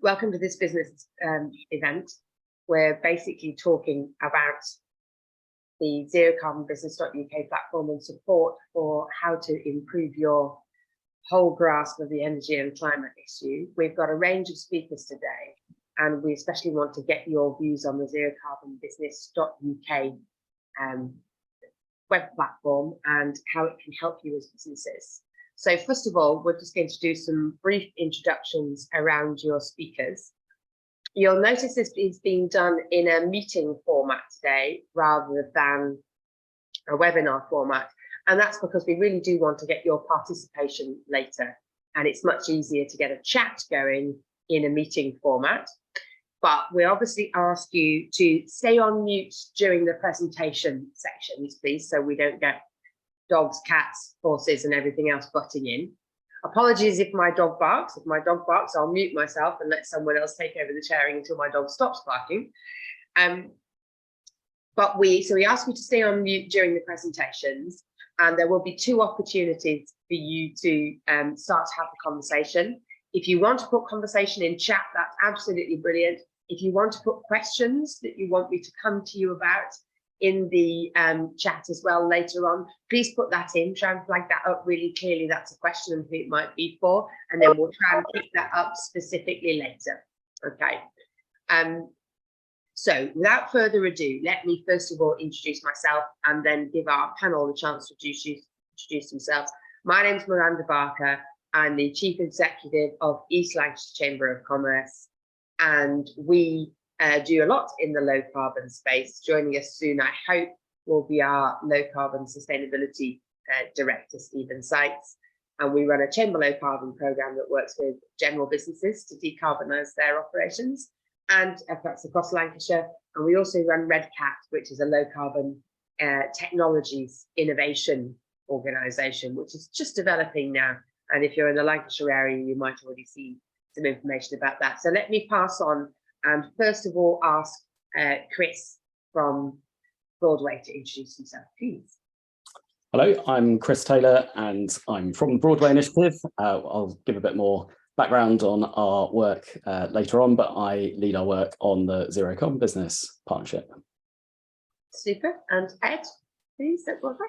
Welcome to this business event. We're basically talking about the zerocarbonbusiness.uk platform and support for how to improve your whole grasp of the energy and climate issue. We've got a range of speakers today, and we especially want to get your views on the zerocarbonbusiness.uk web platform and how it can help you as businesses. So first of all, we're just going to do some brief introductions around your speakers. You'll notice this is being done in a meeting format today rather than a webinar format. And that's because we really do want to get your participation later. And it's much easier to get a chat going in a meeting format. But we obviously ask you to stay on mute during the presentation sections, please, so we don't get dogs, cats, horses, and everything else butting in. Apologies if my dog barks. If my dog barks, I'll mute myself and let someone else take over the chairing until my dog stops barking. So we ask you to stay on mute during the presentations, and there will be 2 opportunities for you to start to have the conversation. If you want to put conversation in chat, that's absolutely brilliant. If you want to put questions that you want me to come to you about in the chat as well later on, please put that in, try and flag that up really clearly. That's a question and who it might be for, and then we'll try and pick that up specifically later. Okay. So without further ado, let me first of all introduce myself and then give our panel the chance to introduce themselves. My name is Miranda Barker. I'm the Chief Executive of East Lancashire Chamber of Commerce, and we do a lot in the low carbon space. Joining us soon, I hope, will be our low carbon sustainability director, Sykes. And we run a chamber low carbon program that works with general businesses to decarbonise their operations and efforts across Lancashire. And we also run Red Cat, which is a low carbon technologies innovation organisation, which is just developing now. And if you're in the Lancashire area, you might already see some information about that. So let me pass on and first of all ask Chris from Broadway to introduce himself, please. Hello, I'm Chris Taylor and I'm from the Broadway Initiative. I'll give a bit more background on our work later on, but I lead our work on the Zero Carbon Business Partnership. Super. And Ed, please, at Broadway.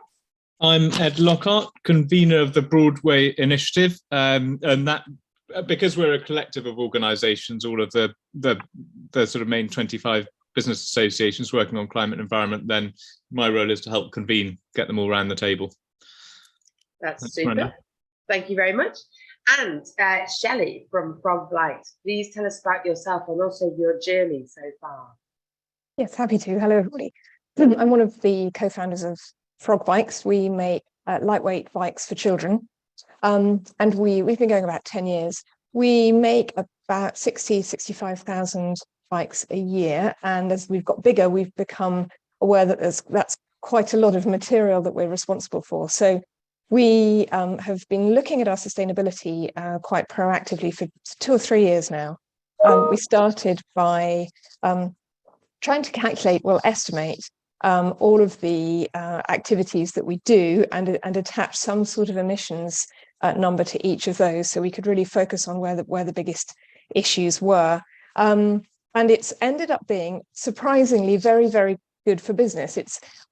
I'm Ed Lockhart, convener of the Broadway Initiative, and that because we're a collective of organisations, all of the sort of main 25 business associations working on climate and environment, then my role is to help convene, get them all around the table. That's super. Miranda. Thank you very much. And Shelley from Frog Light, please tell us about yourself and also your journey so far. Yes, happy to. Hello, everybody. I'm one of the co-founders of Frog Bikes. We make lightweight bikes for children, and we've been going about 10 years. We make about 65,000 bikes a year, and as we've got bigger, we've become aware that that's quite a lot of material that we're responsible for. So we have been looking at our sustainability quite proactively for 2 or 3 years now. We started by trying to estimate all of the activities that we do and attach some sort of emissions number to each of those, so we could really focus on where the biggest issues were. And it's ended up being surprisingly very, very good for business.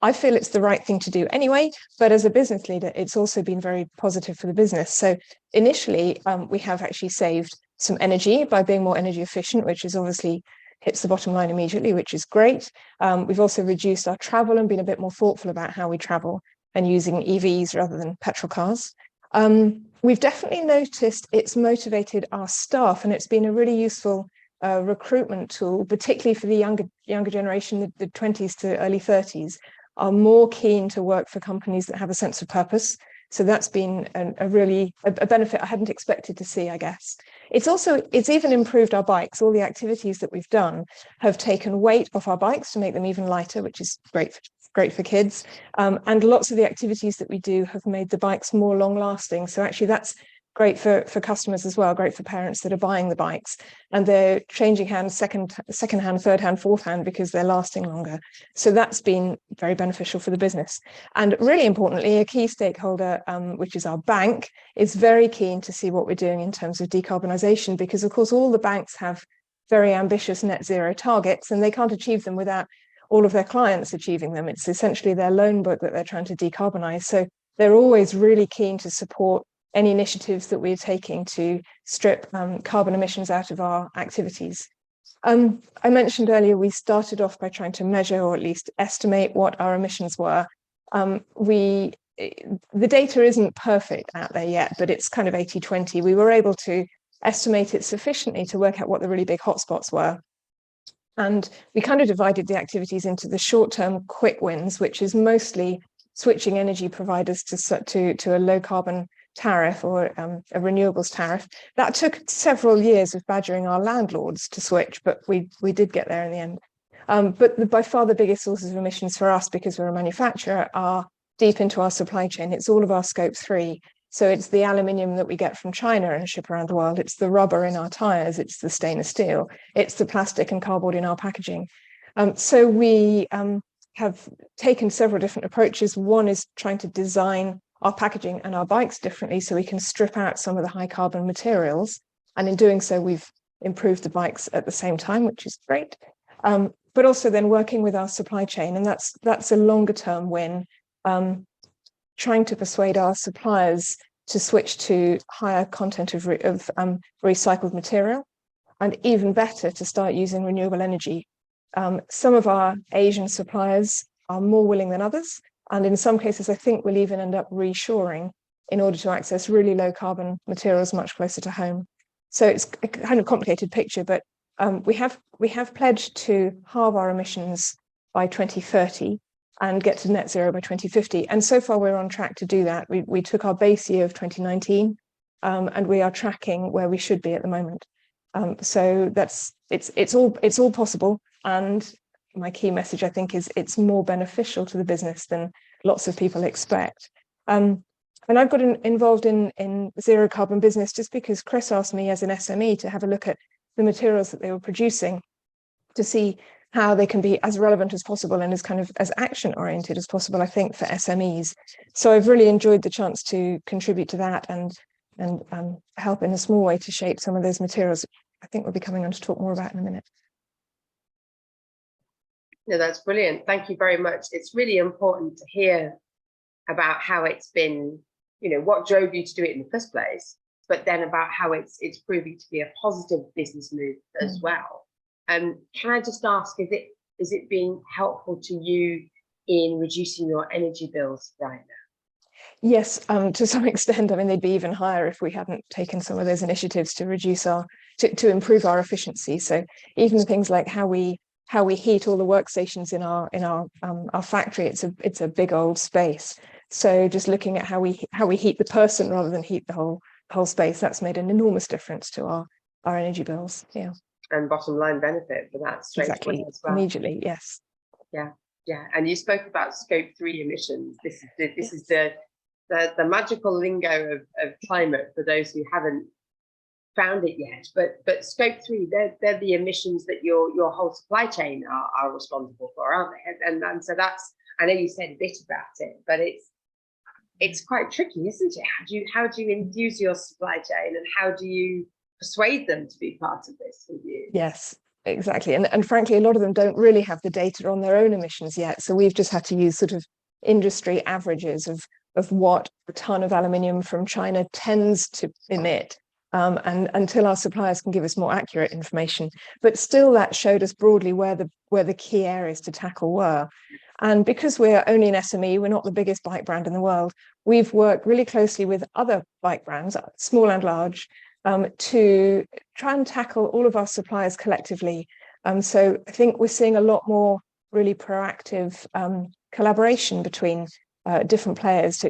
I feel it's the right thing to do anyway, but as a business leader, it's also been very positive for the business. So initially, we have actually saved some energy by being more energy efficient, which is obviously hits the bottom line immediately, which is great. We've also reduced our travel and been a bit more thoughtful about how we travel and using EVs rather than petrol cars. We've definitely noticed it's motivated our staff, and it's been a really useful recruitment tool, particularly for the younger generation. The 20s to early 30s are more keen to work for companies that have a sense of purpose. So that's been a benefit I hadn't expected to see, I guess. It's even improved our bikes. All the activities that we've done have taken weight off our bikes to make them even lighter, which is great for kids. And lots of the activities that we do have made the bikes more long lasting. So actually that's great for customers as well, great for parents that are buying the bikes, and they're changing hands second hand, third hand, fourth hand because they're lasting longer. So that's been very beneficial for the business. And really importantly, a key stakeholder, which is our bank, is very keen to see what we're doing in terms of decarbonisation, because of course all the banks have very ambitious net zero targets, and they can't achieve them without all of their clients achieving them. It's essentially their loan book that they're trying to decarbonise. So they're always really keen to support any initiatives that we're taking to strip carbon emissions out of our activities. I mentioned earlier, we started off by trying to measure, or at least estimate, what our emissions were. The data isn't perfect out there yet, but it's kind of 80-20. We were able to estimate it sufficiently to work out what the really big hotspots were. And we kind of divided the activities into the short-term quick wins, which is mostly switching energy providers to a low carbon tariff or a renewables tariff. That took several years of badgering our landlords to switch, but we did get there in the end. But by far the biggest sources of emissions for us, because we're a manufacturer, are deep into our supply chain. It's all of our scope 3. So it's the aluminium that we get from China and ship around the world. It's the rubber in our tires. It's the stainless steel. It's the plastic and cardboard in our packaging. So we have taken several different approaches. One is trying to design our packaging and our bikes differently so we can strip out some of the high carbon materials. And in doing so, we've improved the bikes at the same time, which is great. But also then working with our supply chain, and that's a longer term win, trying to persuade our suppliers to switch to higher content of recycled material, and even better, to start using renewable energy. Some of our Asian suppliers are more willing than others, and in some cases, I think we'll even end up reshoring in order to access really low carbon materials much closer to home. So it's a kind of complicated picture, but we have pledged to halve our emissions by 2030 and get to net zero by 2050. And so far we're on track to do that. We took our base year of 2019 and we are tracking where we should be at the moment. So it's all possible. And my key message, I think, is it's more beneficial to the business than lots of people expect. And I've got involved in zero carbon business just because Chris asked me as an SME to have a look at the materials that they were producing to see how they can be as relevant as possible and as action oriented as possible, I think, for SMEs. So I've really enjoyed the chance to contribute to that and help in a small way to shape some of those materials. I think we'll be coming on to talk more about in a minute. No, that's brilliant. Thank you very much. It's really important to hear about how it's been, what drove you to do it in the first place, but then about how it's proving to be a positive business move as well. Can I just ask, is it being helpful to you in reducing your energy bills right now? Yes, to some extent. I mean, they'd be even higher if we hadn't taken some of those initiatives to reduce to improve our efficiency. So even things like how we heat all the workstations in our factory, it's a big old space. So just looking at how we heat the person rather than heat the whole space, that's made an enormous difference to our energy bills. Yeah. And bottom line benefit for that straight exactly away as well. Immediately, yes. Yeah. And you spoke about scope 3 emissions. This is the magical lingo of climate for those who haven't found it yet. But scope 3, they're the emissions that your whole supply chain are responsible for, aren't they? And so that's, I know you said a bit about it, but it's quite tricky, isn't it? How do you enthuse your supply chain, and how do you persuade them to be part of this with you? Yes, exactly. And frankly, a lot of them don't really have the data on their own emissions yet. So we've just had to use sort of industry averages of what a ton of aluminium from China tends to emit, and until our suppliers can give us more accurate information. But still, that showed us broadly where the key areas to tackle were. And because we're only an SME, we're not the biggest bike brand in the world, we've worked really closely with other bike brands, small and large, to try and tackle all of our suppliers collectively. So I think we're seeing a lot more really proactive collaboration between different players,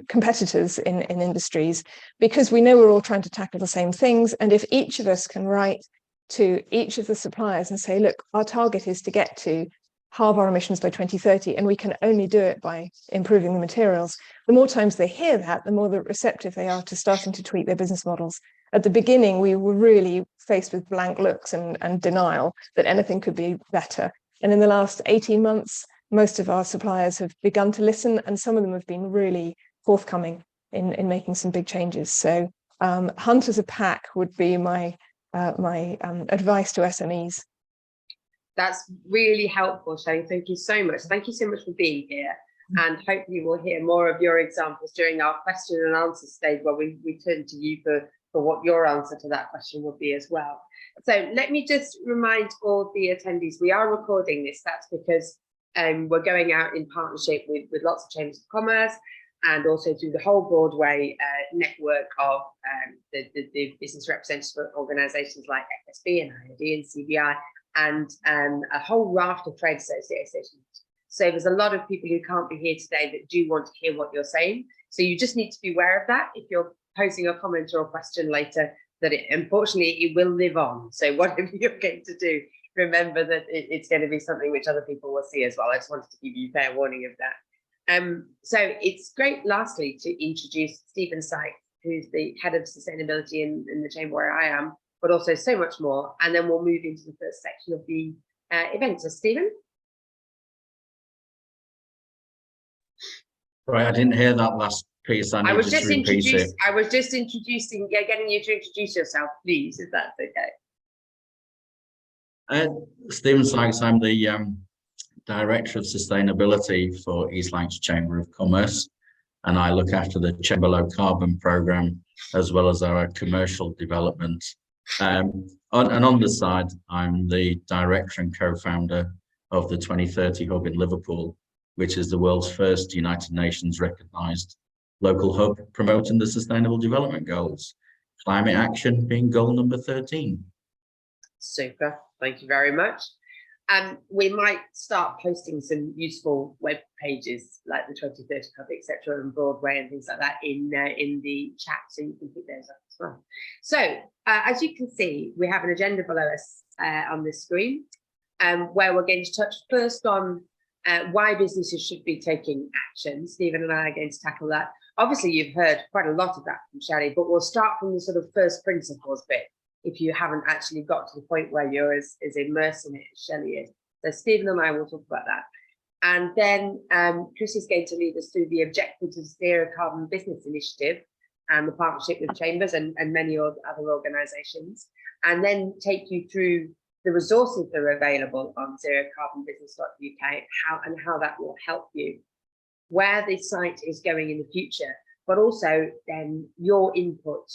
competitors in industries, because we know we're all trying to tackle the same things. And if each of us can write to each of the suppliers and say, look, our target is to get to halve our emissions by 2030, and we can only do it by improving the materials. The more times they hear that, the more receptive they are to starting to tweak their business models. At the beginning, we were really faced with blank looks and denial that anything could be better. And in the last 18 months, most of our suppliers have begun to listen, and some of them have been really forthcoming in making some big changes. So hunt as a pack would be my advice to SMEs. That's really helpful, Shelley. Thank you so much. Thank you so much for being here. And hopefully we'll hear more of your examples during our question and answer stage, where we turn to you for what your answer to that question will be as well. So let me just remind all the attendees, we are recording this. That's because we're going out in partnership with lots of chambers of commerce, and also through the whole Broadway network of the business representative organisations like FSB and IOD and CBI, and a whole raft of trade associations. So there's a lot of people who can't be here today that do want to hear what you're saying. So you just need to be aware of that. If you're posing a comment or a question later, that unfortunately it will live on. So whatever you're going to do, remember that it's going to be something which other people will see as well. I just wanted to give you fair warning of that. So it's great, lastly, to introduce Stephen Sykes, who's the head of sustainability in the chamber where I am, but also so much more. And then we'll move into the first section of the event. So Stephen? Right, I didn't hear that last piece. I was just introducing, getting you to introduce yourself, please, if that's okay. Stephen Sykes, I'm the Director of Sustainability for East Lancashire Chamber of Commerce, and I look after the Chamber Low Carbon Programme as well as our commercial development. And on the side, I'm the Director and Co-founder of the 2030 Hub in Liverpool, which is the world's first United Nations recognised local hub promoting the Sustainable Development Goals, climate action being goal number 13. Super, thank you very much. We might start posting some useful web pages like the 2030 Hub, etc., and Broadway and things like that in the chat, so you can pick those up as well. So as you can see, we have an agenda below us on this screen, where we're going to touch first on why businesses should be taking action. Stephen and I are going to tackle that. Obviously, you've heard quite a lot of that from Shelley, but we'll start from the sort of first principles bit, if you haven't actually got to the point where you're as immersed in it as Shelley is. So Stephen and I will talk about that. And then Chris is going to lead us through the objectives of Zero Carbon Business Initiative and the partnership with chambers and many other organisations, and then take you through the resources that are available on zerocarbonbusiness.uk, how that will help you, where the site is going in the future, but also then your input.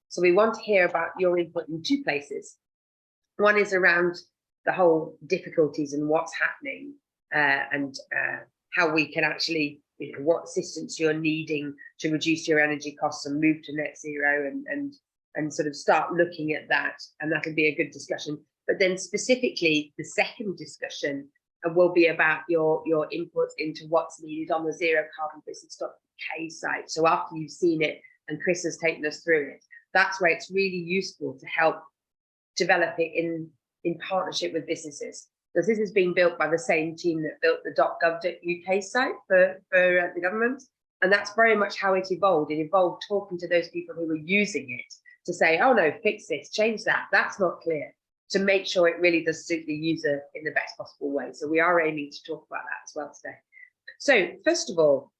So we want to hear about your input in two places. One is around the whole difficulties and what's happening, and how we can actually, what assistance you're needing to reduce your energy costs and move to net zero, and sort of start looking at that, and that'll be a good discussion. But then specifically, the second discussion will be about your input into what's needed on the zerocarbonbusiness.uk site. So after you've seen it and Chris has taken us through it, that's where it's really useful to help develop it in partnership with businesses. Because this has been built by the same team that built the .gov.uk site for the government. And that's very much how it evolved. It evolved talking to those people who were using it to say, oh no, fix this, change that, that's not clear, to make sure it really does suit the user in the best possible way. So we are aiming to talk about that as well today. So first of all,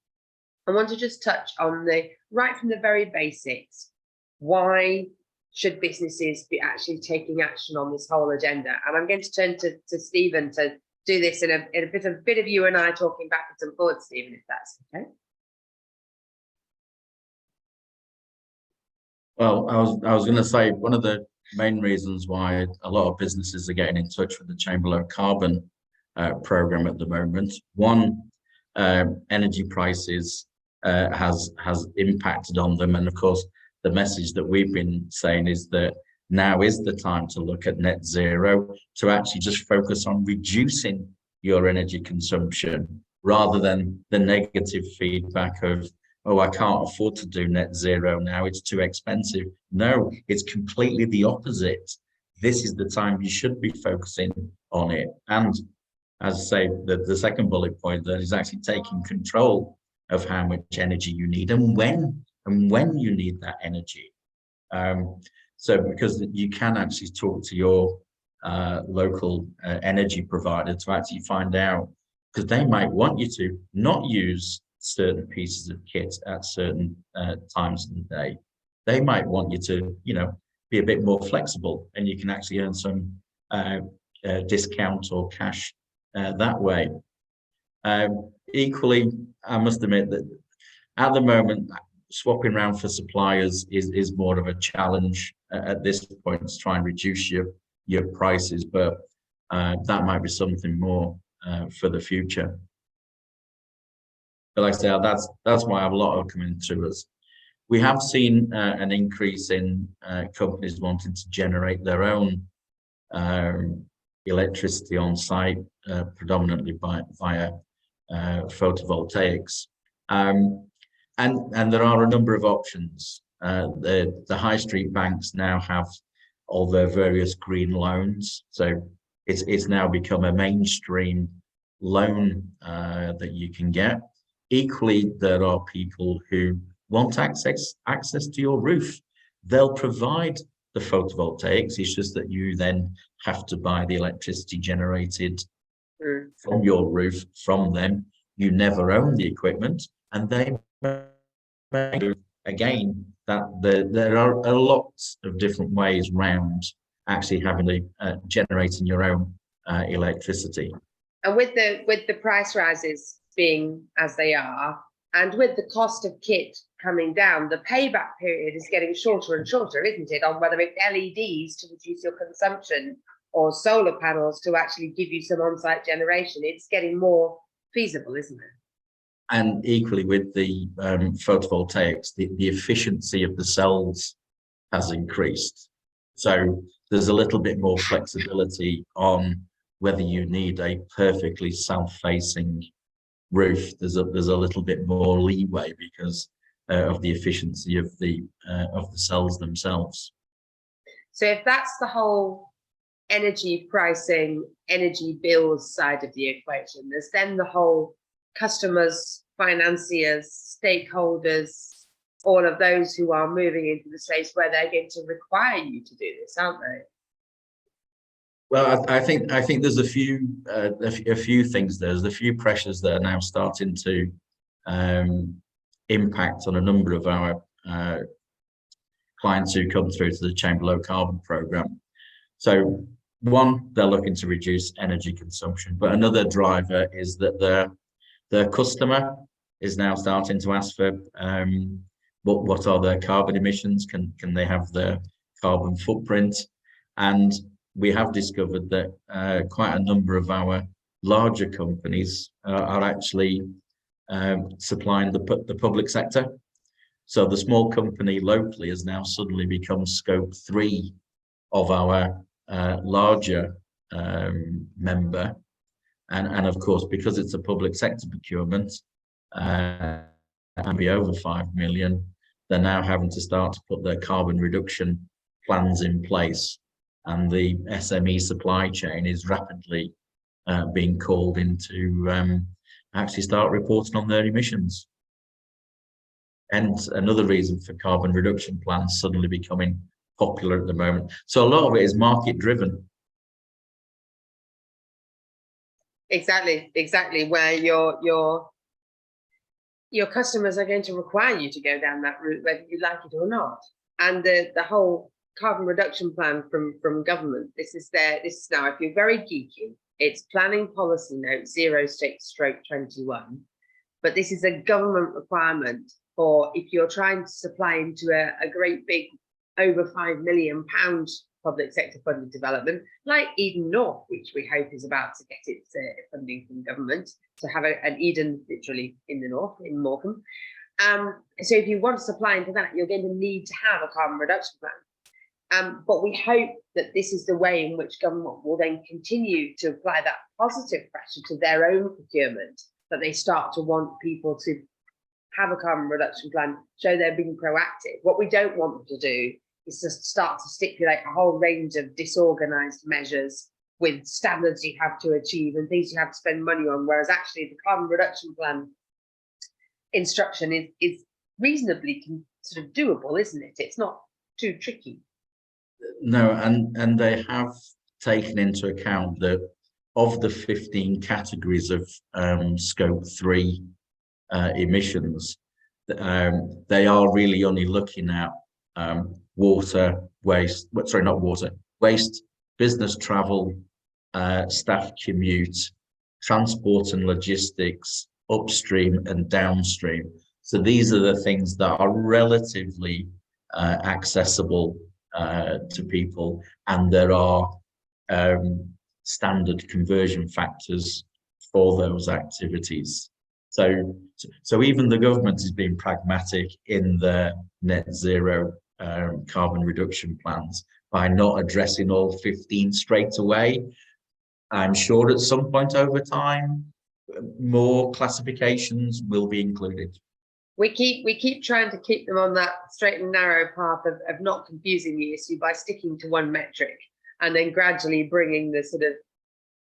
I want to just touch on right from the very basics. Why should businesses be actually taking action on this whole agenda? And I'm going to turn to Stephen to do this in a bit of you and I talking backwards and forwards, Stephen, if that's okay. Well, I was going to say, one of the main reasons why a lot of businesses are getting in touch with the Chamber Low Carbon program at the moment, one, energy prices has impacted on them, and of course the message that we've been saying is that now is the time to look at net zero, to actually just focus on reducing your energy consumption rather than the negative feedback of, oh, I can't afford to do net zero now, it's too expensive. No, it's completely the opposite. This is the time you should be focusing on it. And as I say, the second bullet point there is actually taking control of how much energy you need and when you need that energy. So because you can actually talk to your local energy provider to actually find out, because they might want you to not use certain pieces of kit at certain times of the day. They might want you to, be a bit more flexible, and you can actually earn some discount or cash that way. Equally, I must admit that at the moment, swapping around for suppliers is more of a challenge at this point to try and reduce your prices, but that might be something more for the future. But like I say, that's why a lot are coming to us. We have seen an increase in companies wanting to generate their own electricity on site, predominantly via photovoltaics. And there are a number of options. The high street banks now have all their various green loans. So it's now become a mainstream loan that you can get. Equally, there are people who want access to your roof. They'll provide the photovoltaics. It's just that you then have to buy the electricity generated from your roof from them. You never own the equipment, and they again that there are a lot of different ways around actually having generating your own electricity. And with the price rises being as they are, and with the cost of kit coming down, the payback period is getting shorter and shorter, isn't it? On whether it's LEDs to reduce your consumption or solar panels to actually give you some on-site generation, it's getting more feasible, isn't it? And equally with the photovoltaics, the efficiency of the cells has increased. So there's a little bit more flexibility on whether you need a perfectly south-facing roof. There's a little bit more leeway because of the efficiency of the cells themselves. So if that's the whole energy pricing, energy bills side of the equation, there's then the whole customers, financiers, stakeholders, all of those who are moving into the space where they're going to require you to do this, aren't they? Well, I think there's a few things. There's a few pressures that are now starting to impact on a number of our clients who come through to the Chamber Low Carbon Programme. So one, they're looking to reduce energy consumption, but another driver is that their customer is now starting to ask for what are their carbon emissions? Can they have their carbon footprint? And we have discovered that quite a number of our larger companies are actually supplying the public sector. So the small company locally has now suddenly become scope 3 of our larger member. And of course, because it's a public sector procurement, and be over 5 million, they're now having to start to put their carbon reduction plans in place. And the SME supply chain is rapidly being called in to actually start reporting on their emissions. And another reason for carbon reduction plans suddenly becoming popular at the moment. So a lot of it is market driven. Exactly. Where your customers are going to require you to go down that route, whether you like it or not. And the whole carbon reduction plan from government, this is now, if you're very geeky, it's planning policy note 06/21. But this is a government requirement for if you're trying to supply into a great big over £5 million public sector funded development like Eden North, which we hope is about to get its funding from government to have an Eden literally in the north, in Morecambe. So if you want to supply into that, you're going to need to have a carbon reduction plan. But we hope that this is the way in which government will then continue to apply that positive pressure to their own procurement, that they start to want people to have a carbon reduction plan, show they're being proactive. What we don't want them to do is to start to stipulate a whole range of disorganized measures with standards you have to achieve and things you have to spend money on, whereas actually the carbon reduction plan instruction is reasonably sort of doable, isn't it? It's not too tricky. No, and they have taken into account that of the 15 categories of scope 3 emissions, they are really only looking at water, waste, sorry, not water, waste, business travel, staff commute, transport and logistics, upstream and downstream. So these are the things that are relatively accessible to people, and there are standard conversion factors for those activities. So even the government is being pragmatic in their net zero carbon reduction plans by not addressing all 15 straight away. I'm sure at some point over time, more classifications will be included. We keep trying to keep them on that straight and narrow path of not confusing the issue by sticking to one metric and then gradually bringing the sort of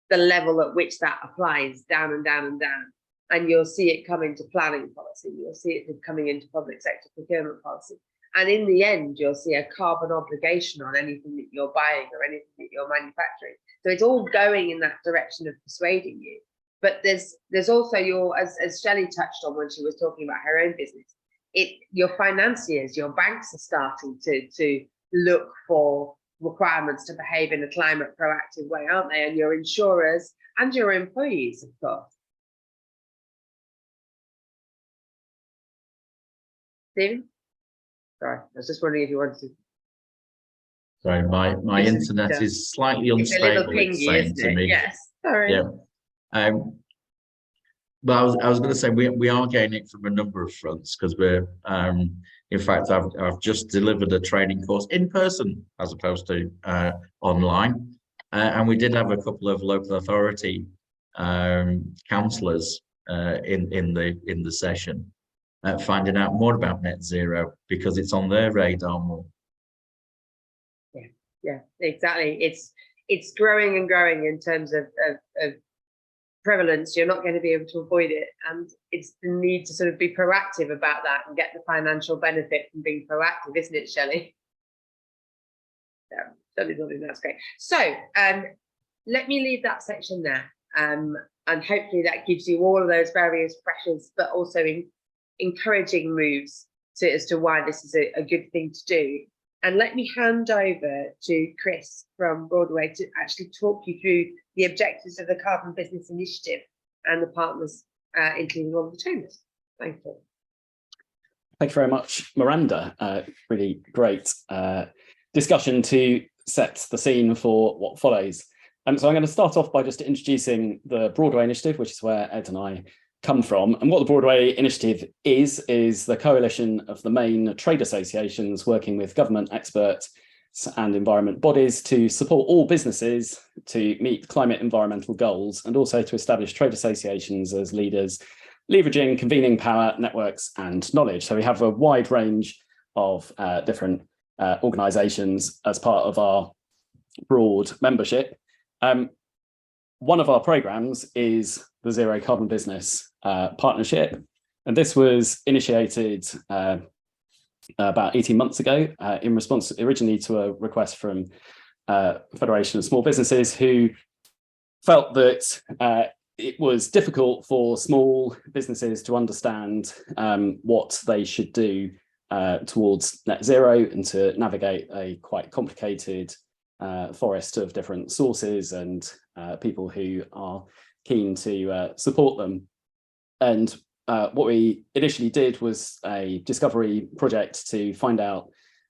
the level at which that applies down and down and down. And you'll see it come into planning policy. You'll see it coming into public sector procurement policy. And in the end, you'll see a carbon obligation on anything that you're buying or anything that you're manufacturing. So it's all going in that direction of persuading you. But there's also as Shelley touched on when she was talking about her own business, your financiers, your banks are starting to look for requirements to behave in a climate proactive way, aren't they? And your insurers and your employees, of course. Stephen? Sorry, I was just wondering if you wanted to. Sorry, my internet is slightly unstable, it's saying to me. Yes, sorry. Yeah. Well, I was going to say we are gaining from a number of fronts, because we're in fact I've just delivered a training course in person as opposed to online, and we did have a couple of local authority councillors in the session finding out more about net zero because it's on their radar more. Yeah, exactly. It's growing and growing in terms of prevalence. You're not going to be able to avoid it, and it's the need to sort of be proactive about that and get the financial benefit from being proactive, isn't it, Shelley? Yeah, Shelley's nodding, that's great. So let me leave that section there, and hopefully that gives you all of those various pressures, but also encouraging moves as to why this is a good thing to do. And let me hand over to Chris from Broadway to actually talk you through the objectives of the Carbon Business Initiative and the partners, including all the trainers. Thank you. Thank you very much, Miranda. Really great discussion to set the scene for what follows. So I'm going to start off by just introducing the Broadway Initiative, which is where Ed and I come from. And what the Broadway Initiative is the coalition of the main trade associations working with government experts and environment bodies to support all businesses to meet climate environmental goals, and also to establish trade associations as leaders, leveraging convening power, networks and knowledge. So we have a wide range of different organisations as part of our broad membership. One of our programmes is the Zero Carbon Business Partnership, and this was initiated about 18 months ago in response originally to a request from Federation of Small Businesses, who felt that it was difficult for small businesses to understand what they should do towards net zero, and to navigate a quite complicated forest of different sources and people who are keen to support them. And what we initially did was a discovery project to find out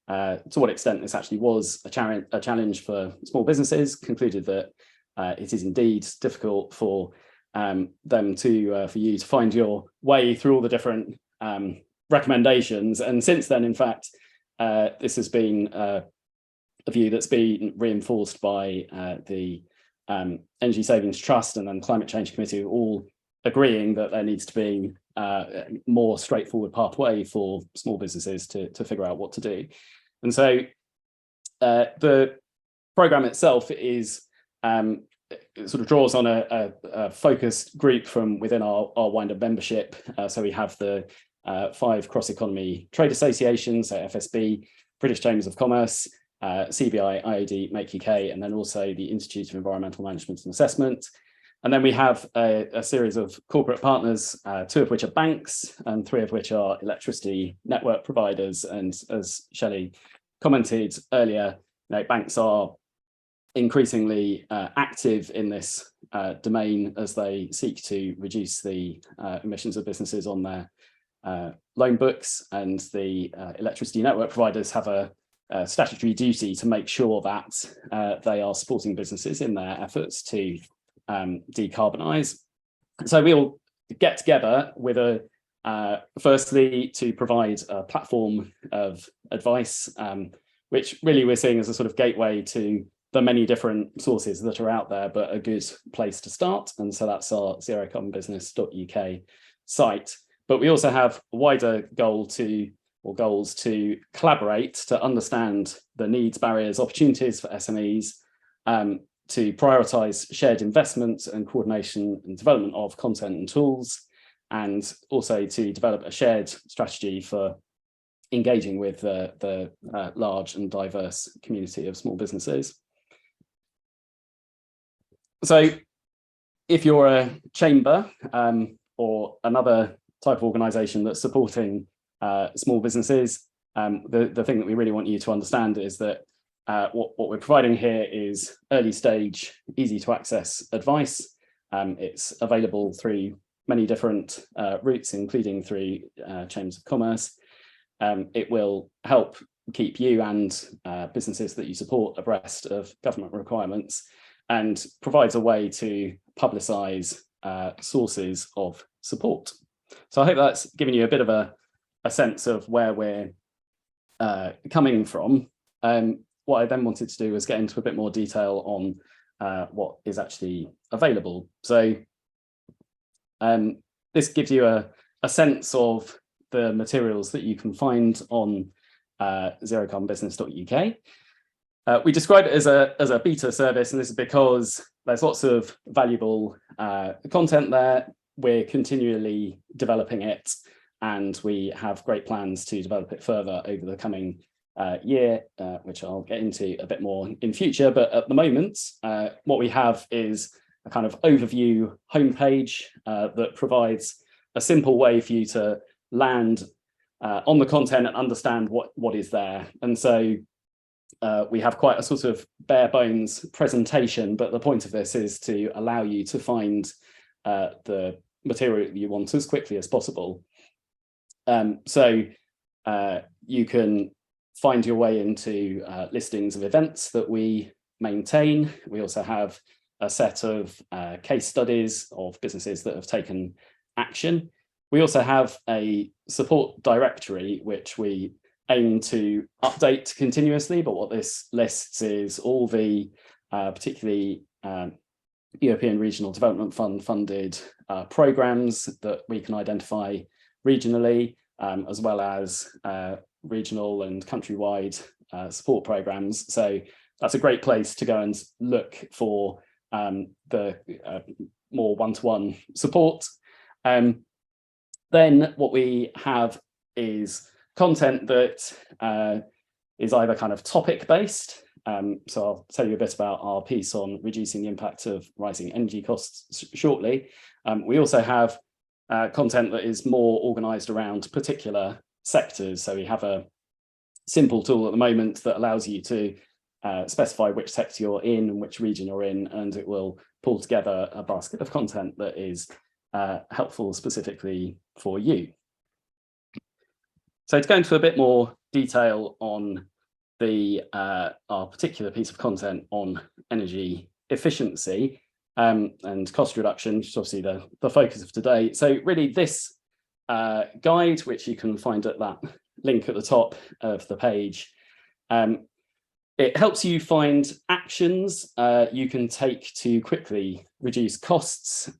to what extent this actually was a challenge for small businesses. Concluded that it is indeed difficult for them to for you to find your way through all the different recommendations. And since then, in fact, this has been a view that's been reinforced by the Energy Savings Trust and then Climate Change Committee, all agreeing that there needs to be a more straightforward pathway for small businesses to figure out what to do. And so the programme itself is it sort of draws on a focused group from within our wider membership. So we have the 5 cross-economy trade associations, so FSB, British Chambers of Commerce, CBI, IAD, Make UK, and then also the Institute of Environmental Management and Assessment. And then we have a series of corporate partners, 2 of which are banks and 3 of which are electricity network providers. And as Shelley commented earlier, banks are increasingly active in this domain as they seek to reduce the emissions of businesses on their loan books, and the electricity network providers have a statutory duty to make sure that they are supporting businesses in their efforts to decarbonise. So we'll get together with firstly to provide a platform of advice, which really we're seeing as a sort of gateway to the many different sources that are out there, but a good place to start. And so that's our zerocarbonbusiness.uk site. But we also have a wider goals to collaborate, to understand the needs, barriers, opportunities for SMEs, to prioritise shared investment and coordination and development of content and tools, and also to develop a shared strategy for engaging with the large and diverse community of small businesses. So if you're a chamber or another type of organisation that's supporting small businesses, the thing that we really want you to understand is that what we're providing here is early stage, easy to access advice. It's available through many different routes, including through Chambers of Commerce. It will help keep you and businesses that you support abreast of government requirements, and provides a way to publicise sources of support. So I hope that's given you a bit of a sense of where we're coming from. What I then wanted to do was get into a bit more detail on what is actually available. So this gives you a sense of the materials that you can find on zerocarbonbusiness.uk. We describe it as a beta service, and this is because there's lots of valuable content there. We're continually developing it, and we have great plans to develop it further over the coming year, which I'll get into a bit more in future. But at the moment, what we have is a kind of overview homepage that provides a simple way for you to land on the content and understand what is there. And so we have quite a sort of bare bones presentation, but the point of this is to allow you to find the material that you want as quickly as possible. So you can find your way into listings of events that we maintain. We also have a set of case studies of businesses that have taken action. We also have a support directory, which we aim to update continuously, but what this lists is all the particularly European Regional Development Fund funded programs that we can identify regionally, as well as regional and countrywide support programs. So that's a great place to go and look for the more one-to-one support. Then what we have is content that is either kind of topic based. So I'll tell you a bit about our piece on reducing the impact of rising energy costs shortly. We also have content that is more organised around particular sectors. So we have a simple tool at the moment that allows you to specify which sector you're in and which region you're in, and it will pull together a basket of content that is helpful specifically for you. So to go into a bit more detail on the our particular piece of content on energy efficiency and cost reduction, which is obviously the focus of today. So really this guide, which you can find at that link at the top of the page, it helps you find actions you can take to quickly reduce costs,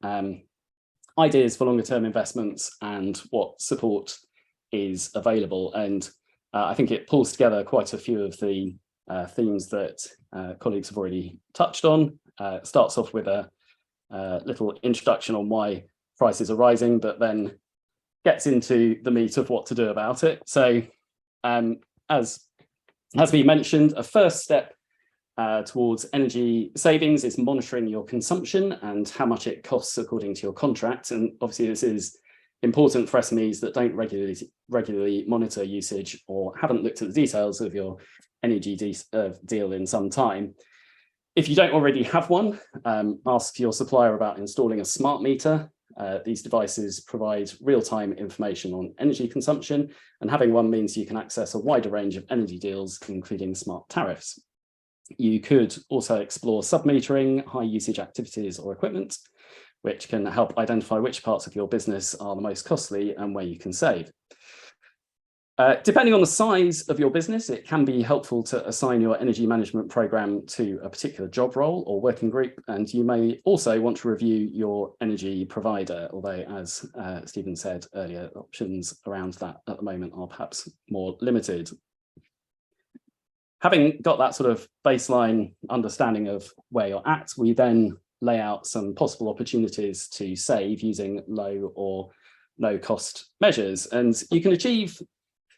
ideas for longer term investments, and what support is available. And I think it pulls together quite a few of the themes that colleagues have already touched on. starts off with a little introduction on why prices are rising, but then gets into the meat of what to do about it. So as we mentioned, a first step towards energy savings is monitoring your consumption and how much it costs according to your contract. And obviously this is important for SMEs that don't regularly monitor usage or haven't looked at the details of your energy deal in some time. If you don't already have one, ask your supplier about installing a smart meter. These devices provide real-time information on energy consumption, and having one means you can access a wider range of energy deals, including smart tariffs. You could also explore sub-metering, high usage activities or equipment, which can help identify which parts of your business are the most costly and where you can save. Depending on the size of your business, it can be helpful to assign your energy management program to a particular job role or working group, and you may also want to review your energy provider, although as Stephen said earlier, options around that at the moment are perhaps more limited. Having got that sort of baseline understanding of where you're at, we then lay out some possible opportunities to save using low or no cost measures, and you can achieve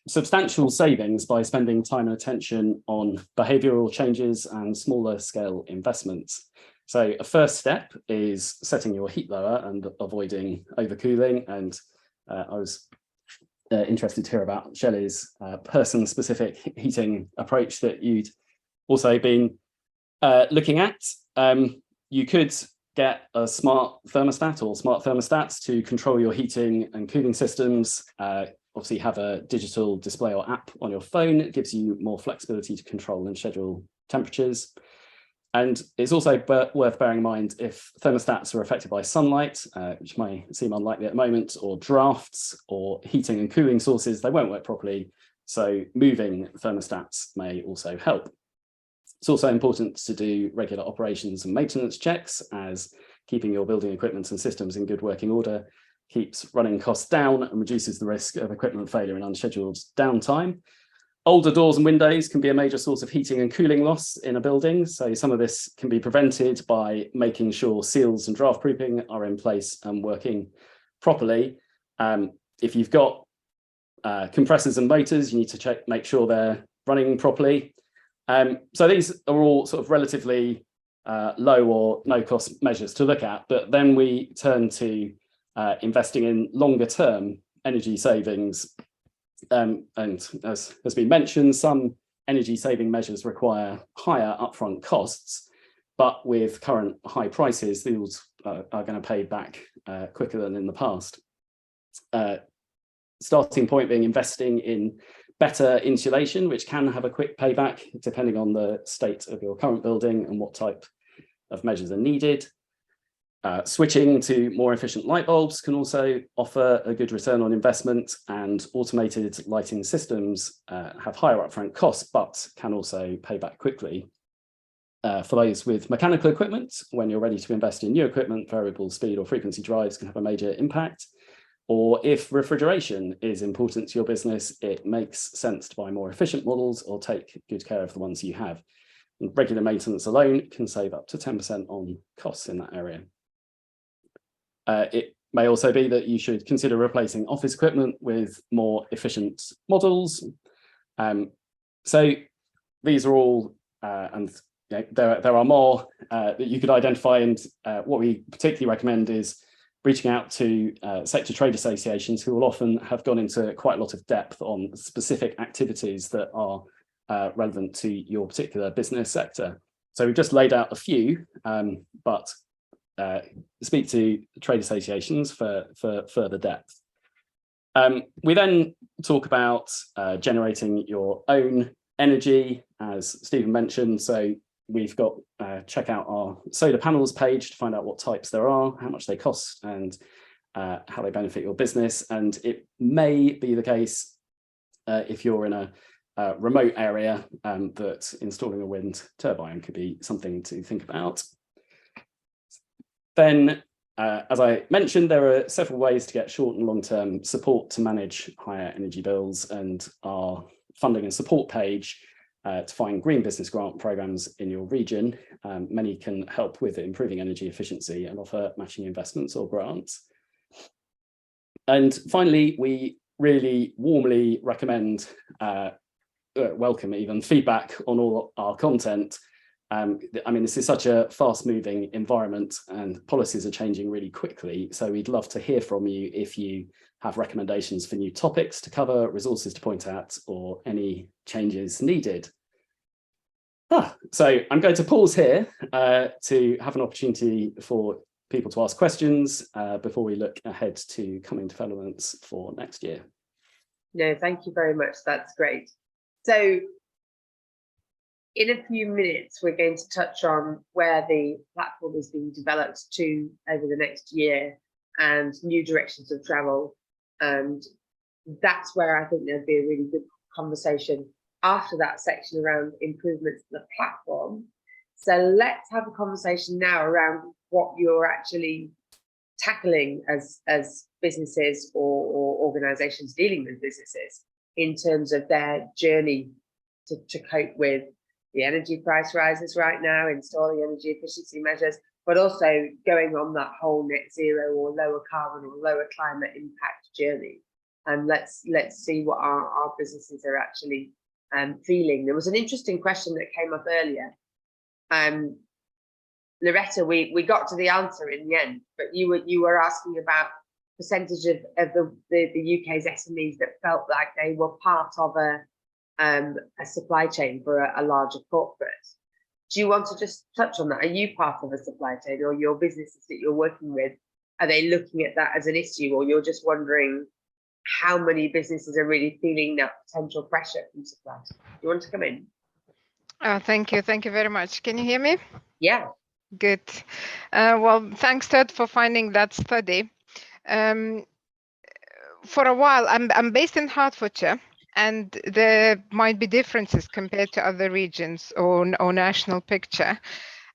substantial savings by spending time and attention on behavioural changes and smaller scale investments. So a first step is setting your heat lower and avoiding overcooling. And I was interested to hear about Shelley's person-specific heating approach that you'd also been looking at. You could get a smart thermostat or smart thermostats to control your heating and cooling systems. Obviously have a digital display or app on your phone. It gives you more flexibility to control and schedule temperatures. And it's also worth bearing in mind if thermostats are affected by sunlight, which may seem unlikely at the moment, or drafts or heating and cooling sources, they won't work properly. So moving thermostats may also help. It's also important to do regular operations and maintenance checks, as keeping your building equipment and systems in good working order keeps running costs down and reduces the risk of equipment failure and unscheduled downtime. Older doors and windows can be a major source of heating and cooling loss in a building. So some of this can be prevented by making sure seals and draft proofing are in place and working properly. If you've got compressors and motors, you need to make sure they're running properly. So these are all sort of relatively low or no cost measures to look at, but then we turn to investing in longer term energy savings. And as has been mentioned, some energy saving measures require higher upfront costs, but with current high prices, these are going to pay back quicker than in the past. Starting point being investing in better insulation, which can have a quick payback depending on the state of your current building and what type of measures are needed. Switching to more efficient light bulbs can also offer a good return on investment, and automated lighting systems have higher upfront costs, but can also pay back quickly. For those with mechanical equipment, when you're ready to invest in new equipment, variable speed or frequency drives can have a major impact. Or if refrigeration is important to your business, it makes sense to buy more efficient models or take good care of the ones you have. And regular maintenance alone can save up to 10% on costs in that area. It may also be that you should consider replacing office equipment with more efficient models. So these are all, and there are more that you could identify, and what we particularly recommend is reaching out to sector trade associations, who will often have gone into quite a lot of depth on specific activities that are relevant to your particular business sector. So we've just laid out a few, but speak to trade associations for further depth. We then talk about generating your own energy, as Stephen mentioned. So we've got check out our solar panels page to find out what types there are, how much they cost, and how they benefit your business. And it may be the case if you're in a remote area that installing a wind turbine could be something to think about. Then, as I mentioned, there are several ways to get short and long-term support to manage higher energy bills, and our funding and support page to find green business grant programs in your region. Many can help with improving energy efficiency and offer matching investments or grants. And finally, we really warmly recommend, welcome even, feedback on all our content. I mean, this is such a fast-moving environment and policies are changing really quickly. So we'd love to hear from you if you have recommendations for new topics to cover, resources to point out, or any changes needed. So I'm going to pause here to have an opportunity for people to ask questions before we look ahead to coming developments for next year. No, thank you very much. That's great. So in a few minutes, we're going to touch on where the platform is being developed to over the next year and new directions of travel. And that's where I think there'd be a really good conversation after that section around improvements to the platform. So let's have a conversation now around what you're actually tackling as businesses or organizations dealing with businesses in terms of their journey to cope with the energy price rises right now, installing energy efficiency measures, but also going on that whole net zero or lower carbon or lower climate impact journey. And let's see what our businesses are actually feeling. There was an interesting question that came up earlier. Loretta, we got to the answer in the end, but you were asking about percentage of the UK's SMEs that felt like they were part of a supply chain for a larger corporate. Do you want to just touch on that? Are you part of a supply chain, or your businesses that you're working with, are they looking at that as an issue, or you're just wondering how many businesses are really feeling that potential pressure from suppliers? You want to come in? Thank you very much. Can you hear me? Yeah. Good. Well, thanks, Ted, for finding that study. For a while, I'm based in Hertfordshire, and there might be differences compared to other regions or national picture.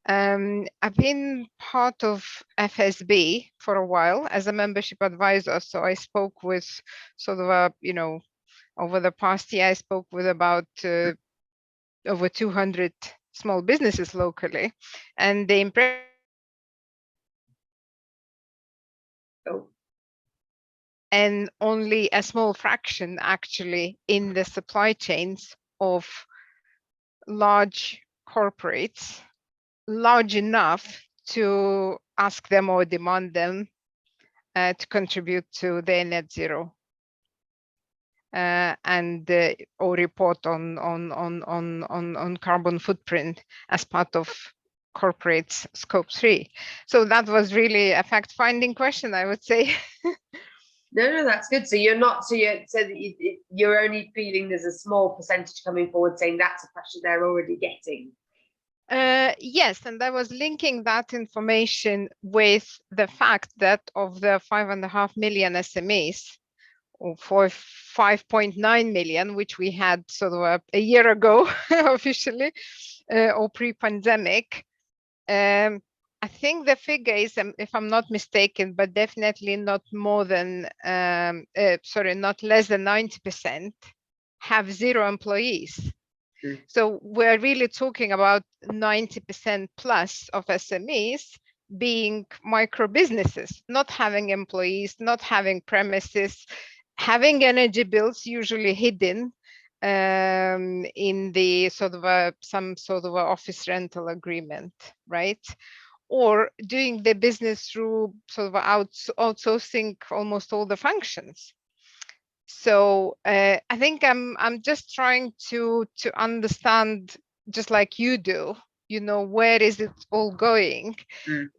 I've been part of FSB for a while as a membership advisor, so I spoke with sort of over the past year, I spoke with about over 200 small businesses locally, and the impression and only a small fraction actually in the supply chains of large corporates, large enough to ask them or demand them to contribute to their net zero and or report on carbon footprint as part of corporates scope 3. So that was really a fact-finding question, I would say. No, that's good. So you're not, you're only feeling there's a small percentage coming forward saying that's a pressure they're already getting. Yes, and I was linking that information with the fact that of the 5.5 million SMEs, or for 5.9 million, which we had sort of a year ago officially, or pre-pandemic, I think the figure is, if I'm not mistaken, but definitely not more than, not less than 90% have 0 employees. Mm. So we're really talking about 90% plus of SMEs being micro businesses, not having employees, not having premises, having energy bills usually hidden in the sort of some sort of office rental agreement, right? Or doing the business through sort of outsourcing almost all the functions. So I think I'm just trying to understand, just like you do, where is it all going? Mm.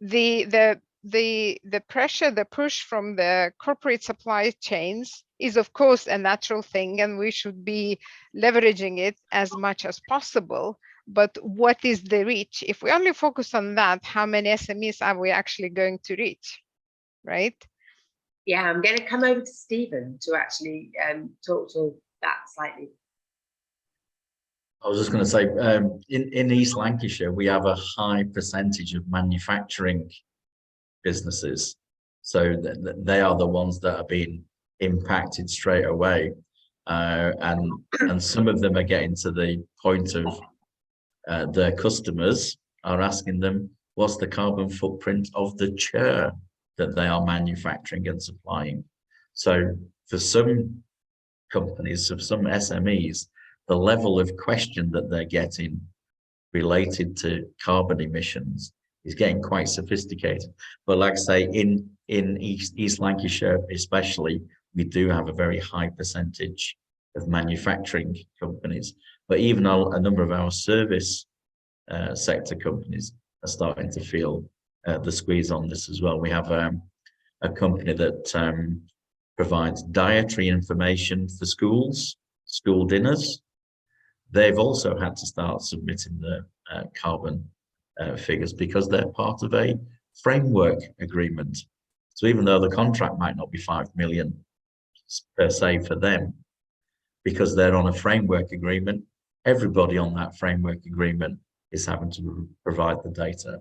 The pressure, the push from the corporate supply chains is of course a natural thing, and we should be leveraging it as much as possible. But what is the reach? If we only focus on that, how many SMEs are we actually going to reach, right? Yeah, I'm going to come over to Stephen to actually talk to that slightly. I was just going to say, in East Lancashire, we have a high percentage of manufacturing businesses. So they are the ones that are being impacted straight away. and some of them are getting to the point of their customers are asking them, what's the carbon footprint of the chair that they are manufacturing and supplying? So for some companies, for some SMEs, the level of question that they're getting related to carbon emissions is getting quite sophisticated. But like I say, in East Lancashire especially, we do have a very high percentage of manufacturing companies, but even a number of our service sector companies are starting to feel the squeeze on this as well. We have a company that provides dietary information for schools, school dinners. They've also had to start submitting the carbon figures because they're part of a framework agreement. So even though the contract might not be 5 million per se for them, because they're on a framework agreement, everybody on that framework agreement is having to provide the data.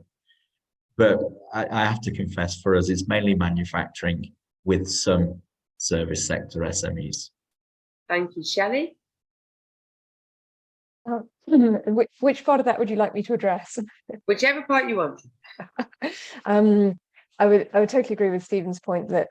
But I have to confess, for us, it's mainly manufacturing with some service sector SMEs. Thank you, Shelley. Which part of that would you like me to address? Whichever part you want. I would totally agree with Stephen's point that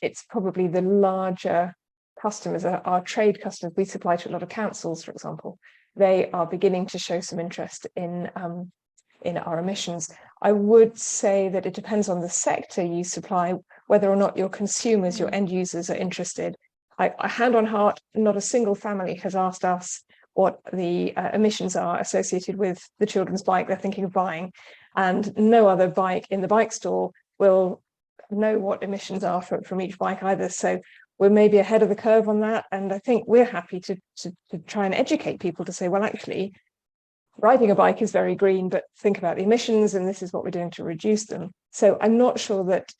it's probably the larger customers, our trade customers. We supply to a lot of councils, for example. They are beginning to show some interest in our emissions. I would say that it depends on the sector you supply, whether or not your consumers, your end users are interested. I hand on heart, not a single family has asked us what the emissions are associated with the children's bike they're thinking of buying, and no other bike in the bike store will know what emissions are from each bike either. So we're maybe ahead of the curve on that, and I think we're happy to try and educate people to say, well, actually, riding a bike is very green, but think about the emissions, and this is what we're doing to reduce them. So I'm not sure that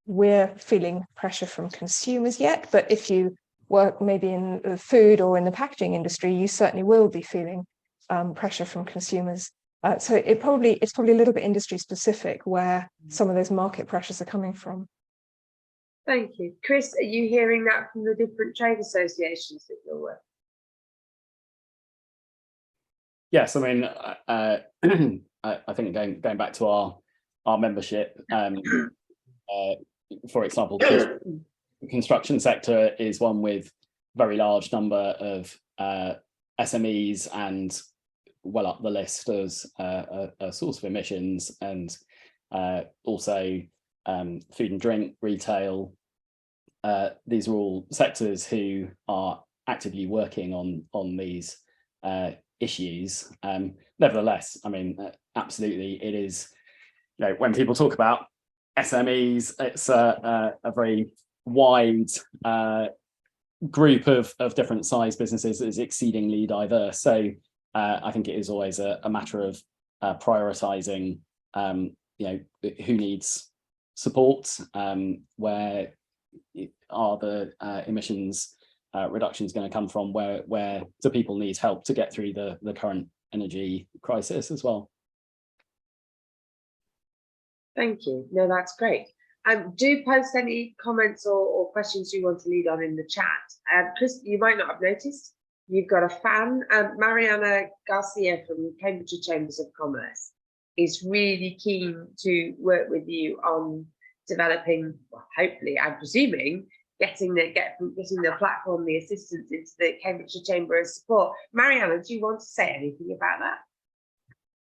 we're feeling pressure from consumers yet, but if you work maybe in the food or in the packaging industry, you certainly will be feeling pressure from consumers. So it's probably a little bit industry specific where some of those market pressures are coming from. Thank you. Chris, are you hearing that from the different trade associations that you're with? Yes, I mean, I think going back to our membership, for example, the construction sector is one with very large number of SMEs and well up the list as a source of emissions, and also food and drink, retail. These are all sectors who are actively working on these issues. Nevertheless, I mean, absolutely, it is, you know, when people talk about SMEs, it's a very wide group of different size businesses that is exceedingly diverse. So I think it is always a matter of prioritizing, you know, who needs support, where are the emissions reductions going to come from, where do people need help to get through the current energy crisis as well. Thank you. No, that's great. Do post any comments or questions you want to lead on in the chat. Chris, you might not have noticed, you've got a fan. Mariana Garcia from Cambridgeshire Chambers of Commerce is really keen to work with you on developing, well, hopefully, I'm presuming, getting the platform, the assistance into the Cambridgeshire Chamber of Support. Mariana, do you want to say anything about that?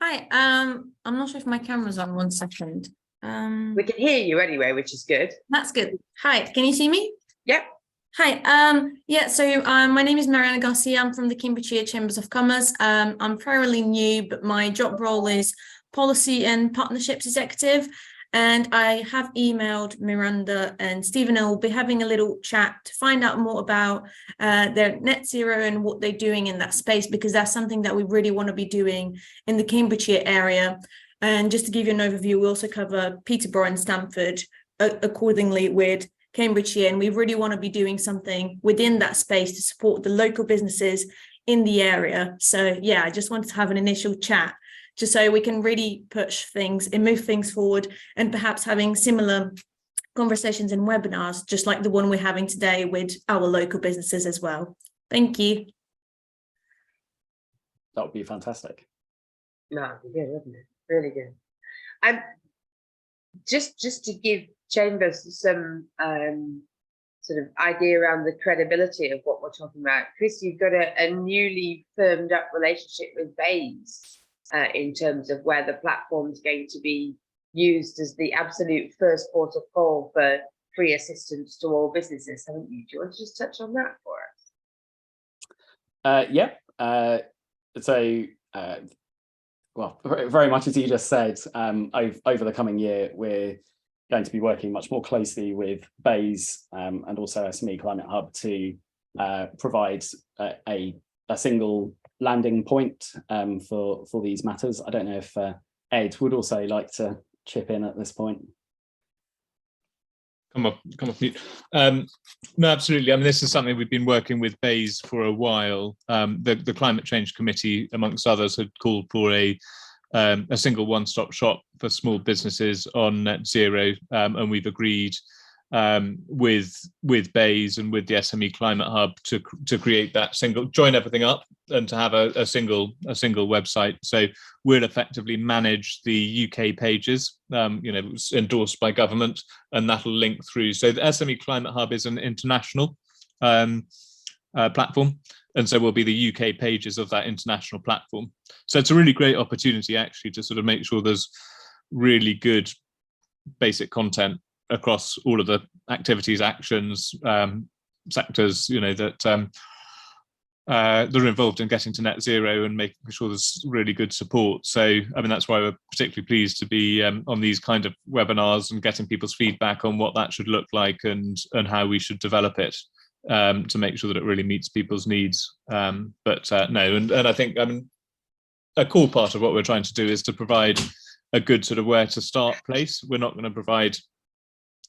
Hi, I'm not sure if my camera's on. 1 second. We can hear you anyway, which is good. That's good. Hi, can you see me? Yep. Hi, yeah, so my name is Miranda Garcia. I'm from the Cambridgeshire Chambers of Commerce. I'm fairly new, but my job role is Policy and Partnerships Executive. And I have emailed Miranda and Stephen, and we'll be having a little chat to find out more about their net zero and what they're doing in that space, because that's something that we really want to be doing in the Cambridgeshire area. And just to give you an overview, we also cover Peterborough and Stamford accordingly with Cambridgeshire, and we really want to be doing something within that space to support the local businesses in the area. So yeah, I just wanted to have an initial chat just so we can really push things and move things forward, and perhaps having similar conversations and webinars, just like the one we're having today with our local businesses as well. Thank you. That would be fantastic. No, it'd be good, wouldn't it? Really good. And just to give Chambers some sort of idea around the credibility of what we're talking about, Chris, you've got a newly firmed up relationship with Bays in terms of where the platform's going to be used as the absolute first port of call for free assistance to all businesses, haven't you? Do you want to just touch on that for us? Yeah. Well, very much as you just said, over the coming year, we're going to be working much more closely with Bays and also SME Climate Hub to provide a single landing point for these matters. I don't know if Ed would also like to chip in at this point. Come off mute. No, absolutely. I mean, this is something we've been working with Bays for a while. The Climate Change Committee, amongst others, had called for a single one-stop shop for small businesses on net zero, and we've agreed with Bays and with the SME Climate Hub to create that join everything up and to have a single website. So we'll effectively manage the UK pages, endorsed by government, and that'll link through. So the SME Climate Hub is an international platform, and so will be the UK pages of that international platform. So it's a really great opportunity actually to sort of make sure there's really good basic content across all of the activities, actions, sectors, that are involved in getting to net zero and making sure there's really good support. So, I mean, that's why we're particularly pleased to be on these kind of webinars and getting people's feedback on what that should look like and how we should develop it to make sure that it really meets people's needs. No, and I think, I mean, a core part of what we're trying to do is to provide a good sort of where to start place. We're not going to provide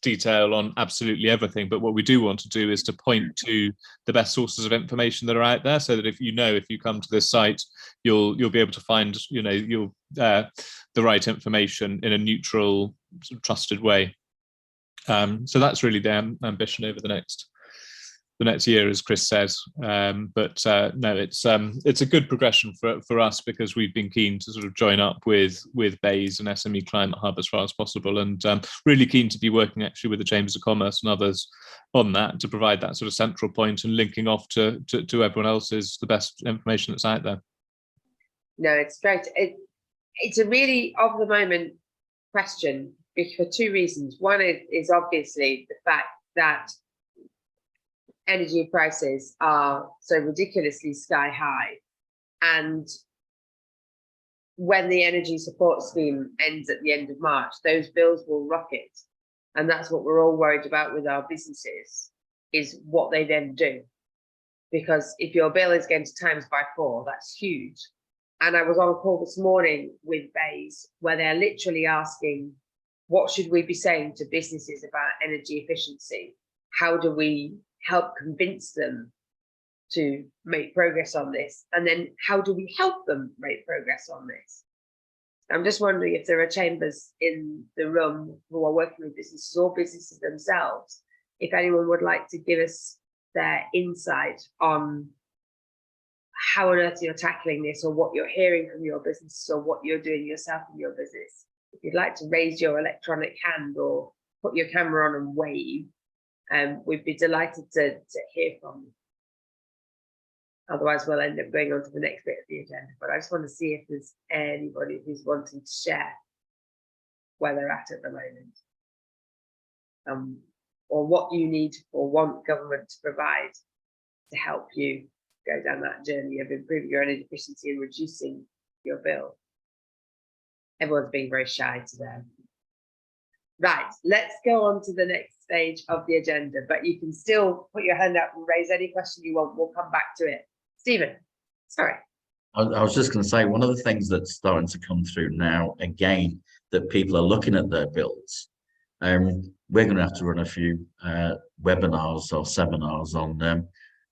detail on absolutely everything, but what we do want to do is to point to the best sources of information that are out there, so that if you come to this site, you'll be able to find the right information in a neutral, trusted way. So that's really the ambition over the next year, as Chris says. No, it's a good progression for us, because we've been keen to sort of join up with Bays and SME Climate Hub as far as possible, and really keen to be working actually with the Chambers of Commerce and others on that to provide that sort of central point and linking off to everyone else's the best information that's out there. No, it's great. It's a really of the moment question for two reasons. One is obviously the fact that energy prices are so ridiculously sky high, and when the energy support scheme ends at the end of March, those bills will rocket, and that's what we're all worried about with our businesses, is what they then do, because if your bill is going to times by 4, that's huge. And I was on a call this morning with Bays where they're literally asking, what should we be saying to businesses about energy efficiency? How do we help convince them to make progress on this? And then how do we help them make progress on this? I'm just wondering if there are chambers in the room who are working with businesses or businesses themselves, if anyone would like to give us their insight on how on earth you're tackling this, or what you're hearing from your business, or what you're doing yourself in your business. If you'd like to raise your electronic hand or put your camera on and wave, we'd be delighted to hear from you. Otherwise, we'll end up going on to the next bit of the agenda. But I just want to see if there's anybody who's wanting to share where they're at the moment, or what you need or want government to provide to help you go down that journey of improving your energy efficiency and reducing your bill. Everyone's being very shy today. Right, let's go on to the next stage of the agenda, but you can still put your hand up and raise any question you want. We'll come back to it. Stephen, sorry. I was just going to say, one of the things that's starting to come through now, again, that people are looking at their bills. We're going to have to run a few webinars or seminars on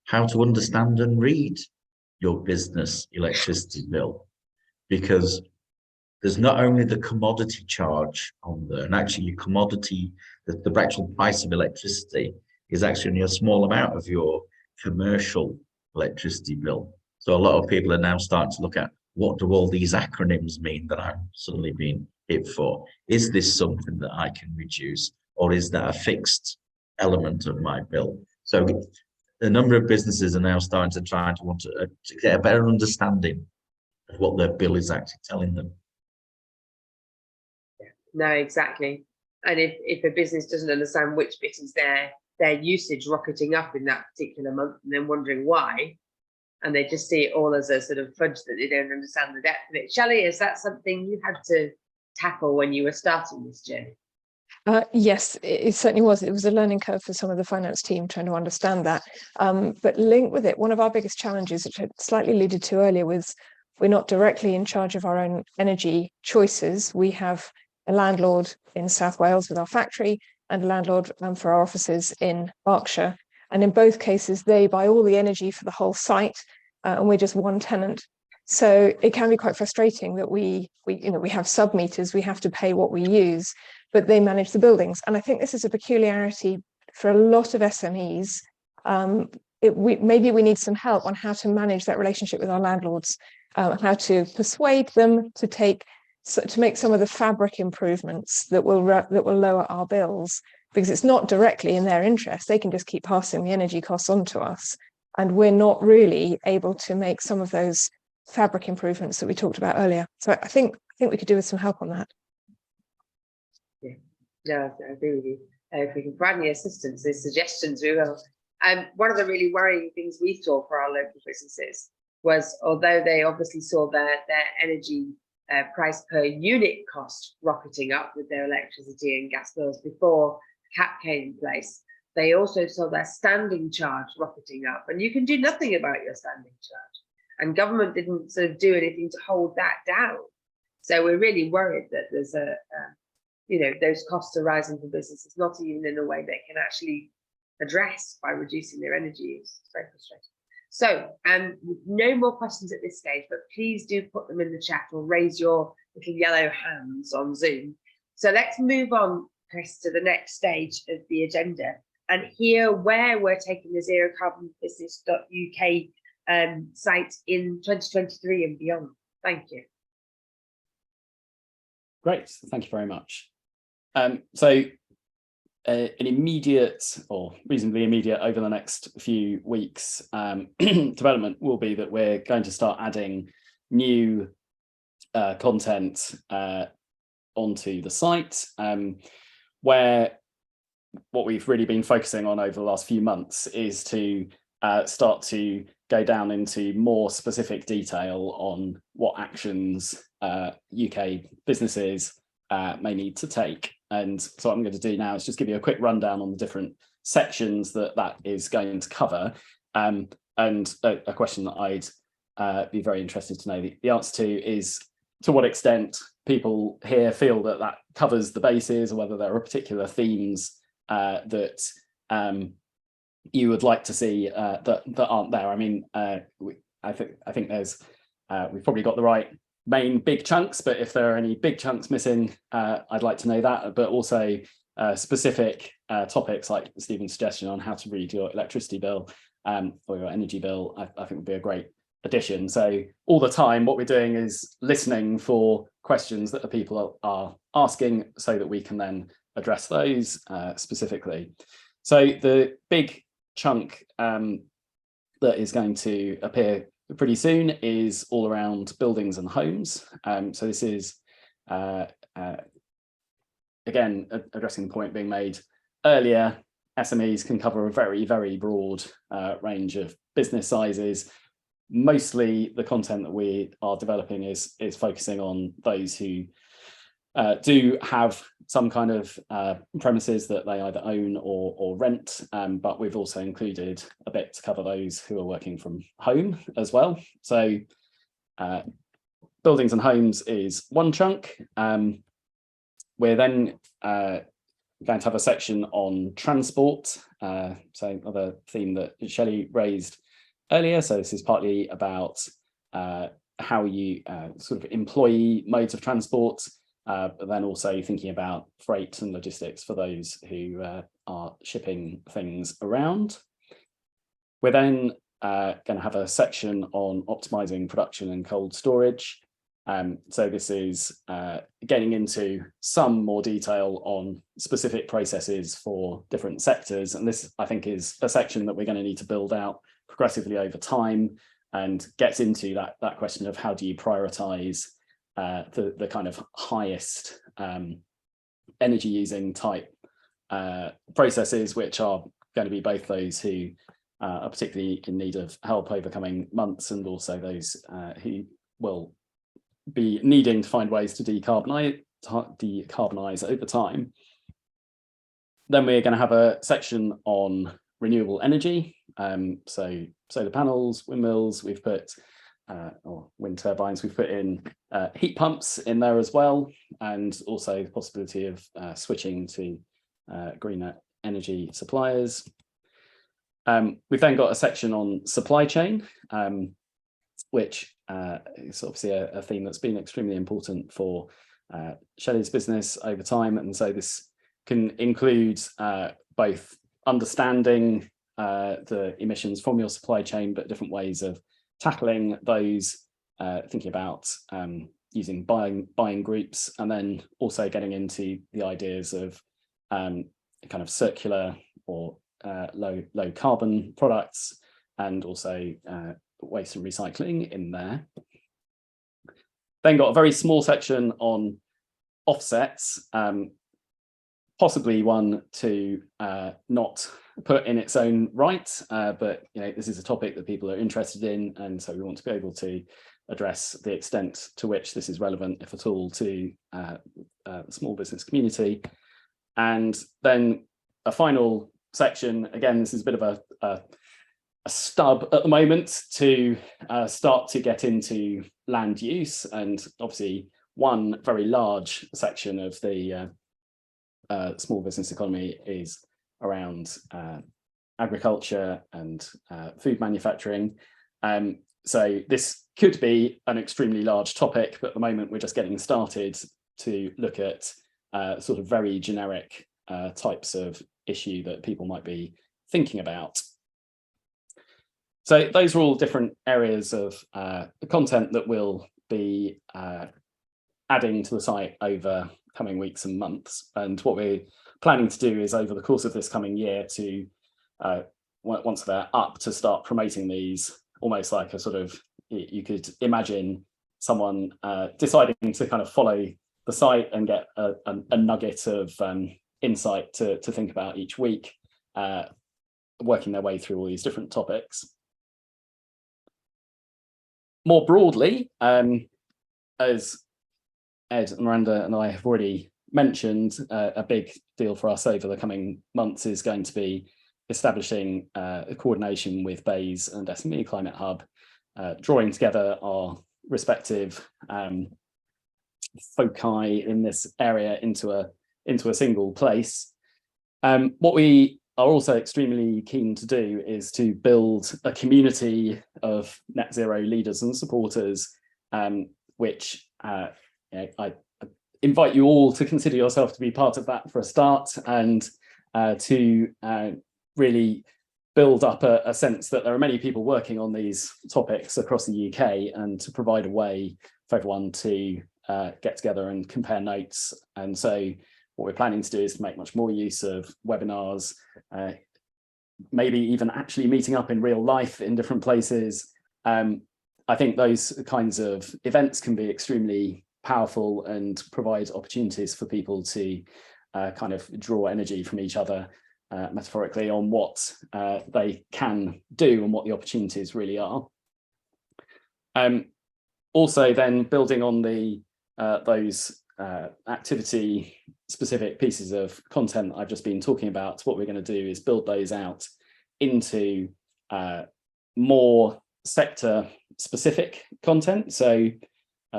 how to understand and read your business electricity bill, because there's not only the commodity charge on there, and actually your commodity, the actual price of electricity is actually only a small amount of your commercial electricity bill. So a lot of people are now starting to look at, what do all these acronyms mean that I'm suddenly being hit for? Is this something that I can reduce, or is that a fixed element of my bill? So a number of businesses are now starting to try to want to get a better understanding of what their bill is actually telling them. No, exactly. And if a business doesn't understand which bit is their usage rocketing up in that particular month, and then wondering why, and they just see it all as a sort of fudge that they don't understand the depth of it. Shelley, is that something you had to tackle when you were starting this journey? Yes, it certainly was. It was a learning curve for some of the finance team trying to understand that. But linked with it, one of our biggest challenges, which I slightly alluded to earlier, was we're not directly in charge of our own energy choices. We have a landlord in South Wales with our factory and a landlord for our offices in Berkshire. And in both cases, they buy all the energy for the whole site, and we're just one tenant. So it can be quite frustrating that we have sub meters, we have to pay what we use, but they manage the buildings. And I think this is a peculiarity for a lot of SMEs. Maybe we need some help on how to manage that relationship with our landlords, how to persuade them to make some of the fabric improvements that will lower our bills, because it's not directly in their interest. They can just keep passing the energy costs on to us, and we're not really able to make some of those fabric improvements that we talked about earlier. So I think we could do with some help on that. Yeah, no, I agree with you. If we can provide any assistance, there's suggestions, we will. One of the really worrying things we saw for our local businesses was, although they obviously saw their energy price per unit cost rocketing up with their electricity and gas bills before cap came in place, they also saw their standing charge rocketing up, and you can do nothing about your standing charge, and government didn't sort of do anything to hold that down. So we're really worried that there's those costs are rising for businesses, not even in a way they can actually address by reducing their energy use. It's very frustrating. So no more questions at this stage, but please do put them in the chat or raise your little yellow hands on Zoom. So let's move on, Chris, to the next stage of the agenda and hear where we're taking the Zero Carbon Business.uk site in 2023 and beyond. Thank you. Great, thank you very much. So an immediate or reasonably immediate over the next few weeks development will be that we're going to start adding new content onto the site, where what we've really been focusing on over the last few months is to start to go down into more specific detail on what actions UK businesses may need to take. And so what I'm going to do now is just give you a quick rundown on the different sections that is going to cover, and a question that I'd be very interested to know the answer to is to what extent people here feel that covers the bases, or whether there are particular themes that you would like to see that aren't there. I mean, I think there's we've probably got the right main big chunks, but if there are any big chunks missing, I'd like to know that, but also specific topics like Stephen's suggestion on how to read your electricity bill or your energy bill, I think would be a great addition. So all the time what we're doing is listening for questions that the people are asking so that we can then address those specifically. So the big chunk that is going to appear pretty soon is all around buildings and homes. So this is again addressing the point being made earlier. SMEs can cover a very, very broad range of business sizes. Mostly the content that we are developing is focusing on those who do have some kind of premises that they either own or rent, but we've also included a bit to cover those who are working from home as well. So buildings and homes is one chunk. We're then going to have a section on transport, so another theme that Shelley raised earlier. So this is partly about how you sort of employ modes of transport, but then also thinking about freight and logistics for those who are shipping things around. We're then going to have a section on optimizing production and cold storage. So this is getting into some more detail on specific processes for different sectors. And this, I think, is a section that we're going to need to build out progressively over time, and gets into that question of how do you prioritize the kind of highest energy using type processes, which are going to be both those who are particularly in need of help over coming months, and also those who will be needing to find ways to decarbonize over time. Then we're going to have a section on renewable energy. So solar panels, windmills, we've put, or wind turbines, we've put in heat pumps in there as well, and also the possibility of switching to greener energy suppliers. We've then got a section on supply chain, which is obviously a theme that's been extremely important for Shelley's business over time. And so this can include both understanding the emissions from your supply chain, but different ways of tackling those, thinking about using buying groups, and then also getting into the ideas of kind of circular or low carbon products, and also waste and recycling in there. Then got a very small section on offsets, possibly one to not put in its own right, but this is a topic that people are interested in, and so we want to be able to address the extent to which this is relevant, if at all, to the small business community. And then a final section, again, this is a bit of a stub at the moment, to start to get into land use. And obviously one very large section of the small business economy is around agriculture and food manufacturing. So this could be an extremely large topic, but at the moment we're just getting started to look at sort of very generic types of issue that people might be thinking about. So those are all different areas of the content that we'll be adding to the site over coming weeks and months. And what we're planning to do is, over the course of this coming year, to once they're up, to start promoting these almost like a sort of, you could imagine someone deciding to kind of follow the site and get a nugget of insight to think about each week, working their way through all these different topics. More broadly, as Ed and Miranda and I have already mentioned, a big deal for us over the coming months is going to be establishing a coordination with BEIS and SME Climate Hub, drawing together our respective foci in this area into a single place. What we are also extremely keen to do is to build a community of net zero leaders and supporters, which I invite you all to consider yourself to be part of that for a start, and to really build up a sense that there are many people working on these topics across the UK, and to provide a way for everyone to get together and compare notes. And so what we're planning to do is to make much more use of webinars, maybe even actually meeting up in real life in different places. I think those kinds of events can be extremely powerful and provide opportunities for people to kind of draw energy from each other, metaphorically, on what they can do and what the opportunities really are. Also then building on those activity specific pieces of content I've just been talking about, what we're going to do is build those out into more sector specific content. So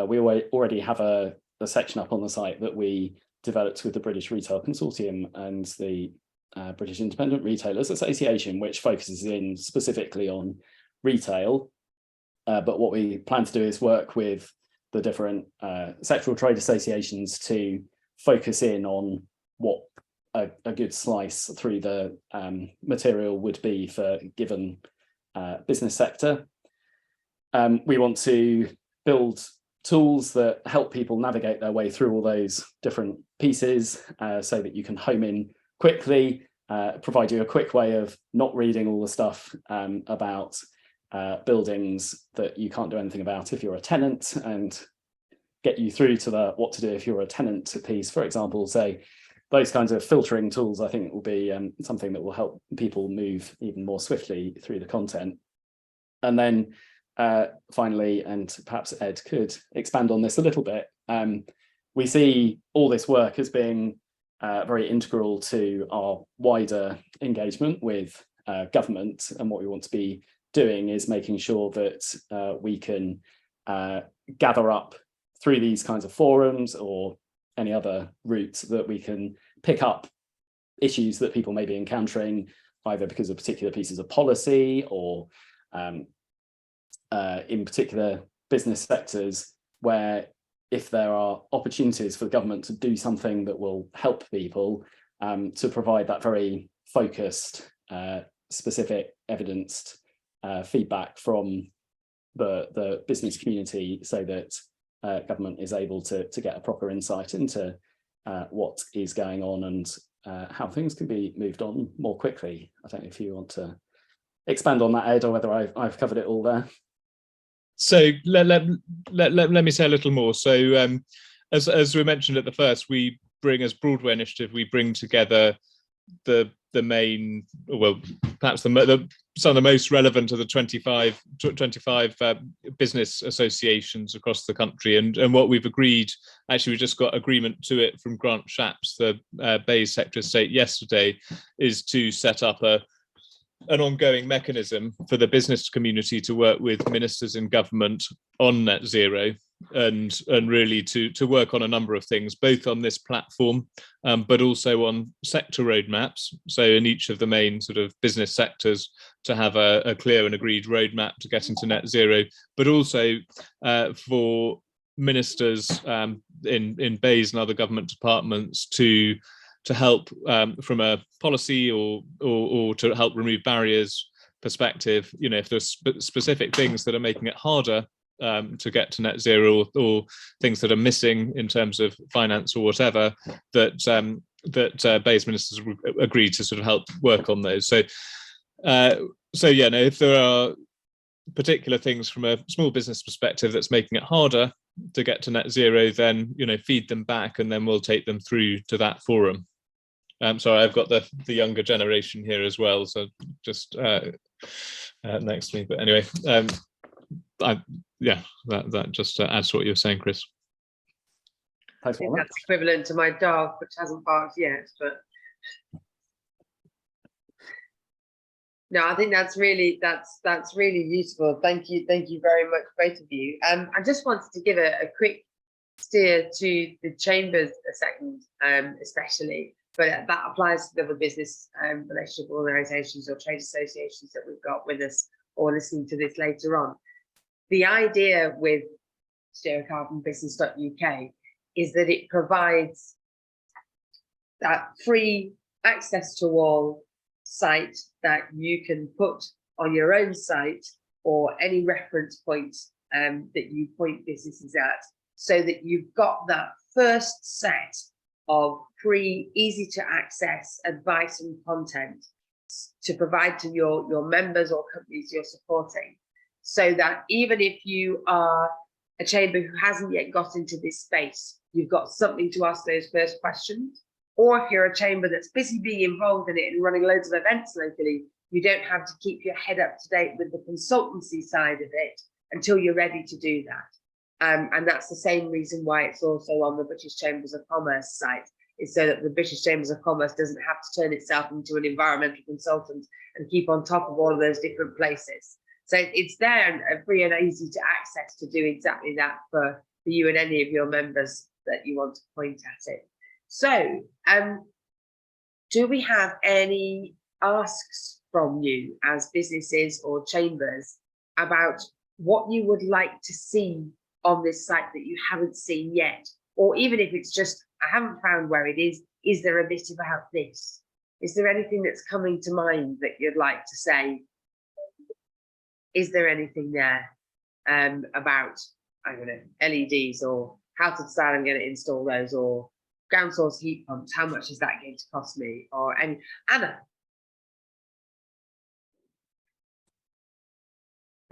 we already have a section up on the site that we developed with the British Retail Consortium and the British Independent Retailers Association, which focuses in specifically on retail. But what we plan to do is work with the different sectoral trade associations to focus in on what a good slice through the material would be for a given business sector. We want to build tools that help people navigate their way through all those different pieces so that you can home in quickly, provide you a quick way of not reading all the stuff about buildings that you can't do anything about if you're a tenant, and get you through to the what to do if you're a tenant piece, for example. So those kinds of filtering tools, I think, will be something that will help people move even more swiftly through the content. And then finally, and perhaps Ed could expand on this a little bit, we see all this work as being very integral to our wider engagement with government. And what we want to be doing is making sure that we can gather up through these kinds of forums or any other routes that we can pick up issues that people may be encountering, either because of particular pieces of policy or in particular business sectors, where if there are opportunities for the government to do something that will help people, to provide that very focused, specific, evidenced feedback from the business community, so that government is able to get a proper insight into what is going on and how things can be moved on more quickly. I don't know if you want to expand on that, Ed, or whether I've covered it all there. So let me say a little more. So as we mentioned at the first, we bring, as Broadway Initiative, we bring together the main, well, perhaps some of the most relevant of the 25 business associations across the country. And what we've agreed, actually, we just got agreement to it from Grant Shapps, the Bays Secretary of State, yesterday, is to set up an ongoing mechanism for the business community to work with ministers in government on net zero, and really to work on a number of things, both on this platform, but also on sector roadmaps. So in each of the main sort of business sectors, to have a clear and agreed roadmap to get into net zero, but also for ministers in Bays and other government departments to help from a policy or to help remove barriers perspective. You know, if there's specific things that are making it harder to get to net zero, or things that are missing in terms of finance or whatever, that Bays ministers agreed to sort of help work on those. So yeah, no, if there are particular things from a small business perspective that's making it harder to get to net zero, then, you know, feed them back, and then we'll take them through to that forum. Sorry, I've got the younger generation here as well, so just next to me. But anyway, yeah, that just adds to what you were saying, Chris. I think that's equivalent to my dog, which hasn't barked yet. But no, I think that's really useful. Thank you very much, both of you. I just wanted to give a quick steer to the chambers a second, especially, but that applies to the other business relationship organisations or trade associations that we've got with us or listening to this later on. The idea with zerocarbonbusiness.uk is that it provides that free access to all site that you can put on your own site or any reference point that you point businesses at, so that you've got that first set of free, easy to access advice and content to provide to your members or companies you're supporting, so that even if you are a chamber who hasn't yet got into this space, you've got something to ask those first questions. Or if you're a chamber that's busy being involved in it and running loads of events locally, you don't have to keep your head up to date with the consultancy side of it until you're ready to do that. And that's the same reason why it's also on the British Chambers of Commerce site, is so that the British Chambers of Commerce doesn't have to turn itself into an environmental consultant and keep on top of all of those different places. So it's there and free and easy to access to do exactly that for you and any of your members that you want to point at it. So do we have any asks from you as businesses or chambers about what you would like to see on this site that you haven't seen yet, or even if it's just, I haven't found where it is there a bit about this? Is there anything that's coming to mind that you'd like to say? Is there anything there about, I don't know, LEDs, or how to decide I'm going to install those, or ground source heat pumps, how much is that going to cost me? Or any, Anna.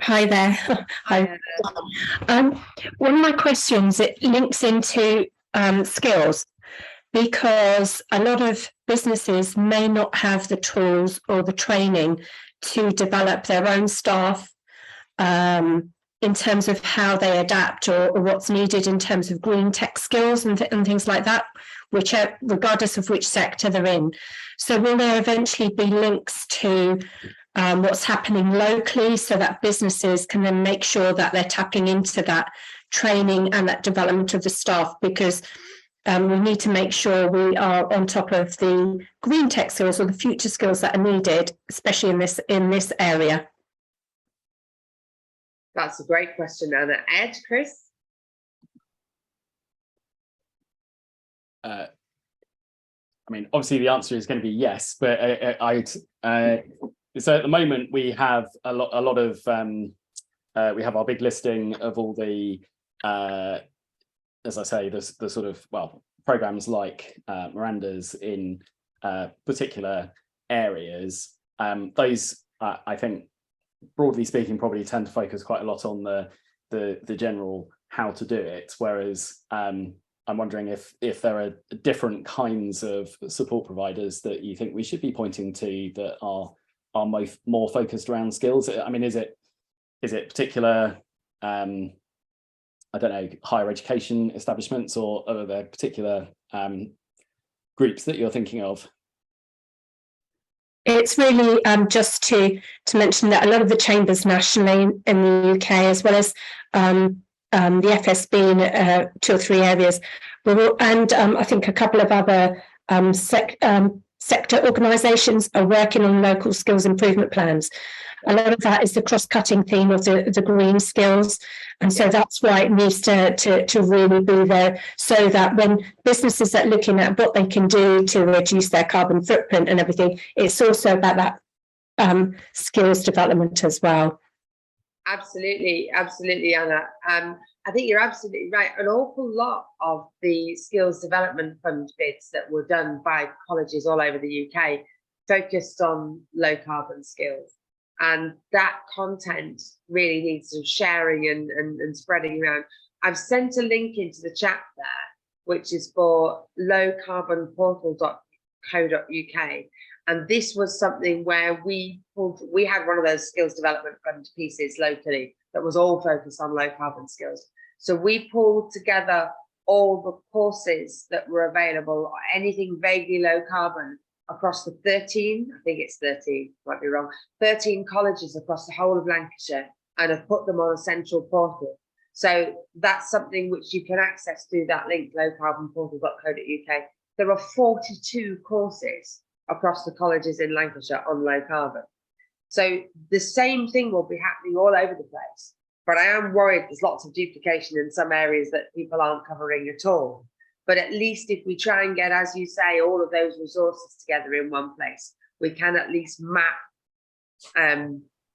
Hi there. Hi, One of my questions, it links into skills, because a lot of businesses may not have the tools or the training to develop their own staff in terms of how they adapt, or what's needed in terms of green tech skills and things like that, regardless of which sector they're in. So will there eventually be links to what's happening locally, so that businesses can then make sure that they're tapping into that training and that development of the staff? Because we need to make sure we are on top of the green tech skills or the future skills that are needed, especially in this area. That's a great question, Anna. Ed, Chris? I mean, obviously the answer is going to be yes, but so at the moment we have a lot of we have our big listing of all the as I say, the sort of, well, programs like Miranda's in particular areas. Those I think, broadly speaking, probably tend to focus quite a lot on the general how to do it, whereas I'm wondering if there are different kinds of support providers that you think we should be pointing to that are more focused around skills. I mean, is it particular I don't know, higher education establishments, or are there particular groups that you're thinking of? It's really just to mention that a lot of the chambers nationally in the UK, as well as the FSB in 2 or 3 areas, and I think a couple of other sector organisations are working on local skills improvement plans. A lot of that is the cross-cutting theme of the green skills, and so that's why it needs to really be there, so that when businesses are looking at what they can do to reduce their carbon footprint and everything, it's also about that skills development as well. Absolutely, Anna. I think you're absolutely right. An awful lot of the skills development fund bids that were done by colleges all over the UK focused on low carbon skills. And that content really needs some sharing and spreading around. I've sent a link into the chat there, which is for lowcarbonportal.co.uk. And this was something where we had one of those skills development fund pieces locally that was all focused on low carbon skills. So we pulled together all the courses that were available, anything vaguely low carbon, across the 13, I think it's 13, might be wrong, 13 colleges across the whole of Lancashire, and have put them on a central portal. So that's something which you can access through that link, lowcarbonportal.co.uk. There are 42 courses across the colleges in Lancashire on low carbon. So the same thing will be happening all over the place. But I am worried there's lots of duplication in some areas that people aren't covering at all. But at least if we try and get, as you say, all of those resources together in one place, we can at least map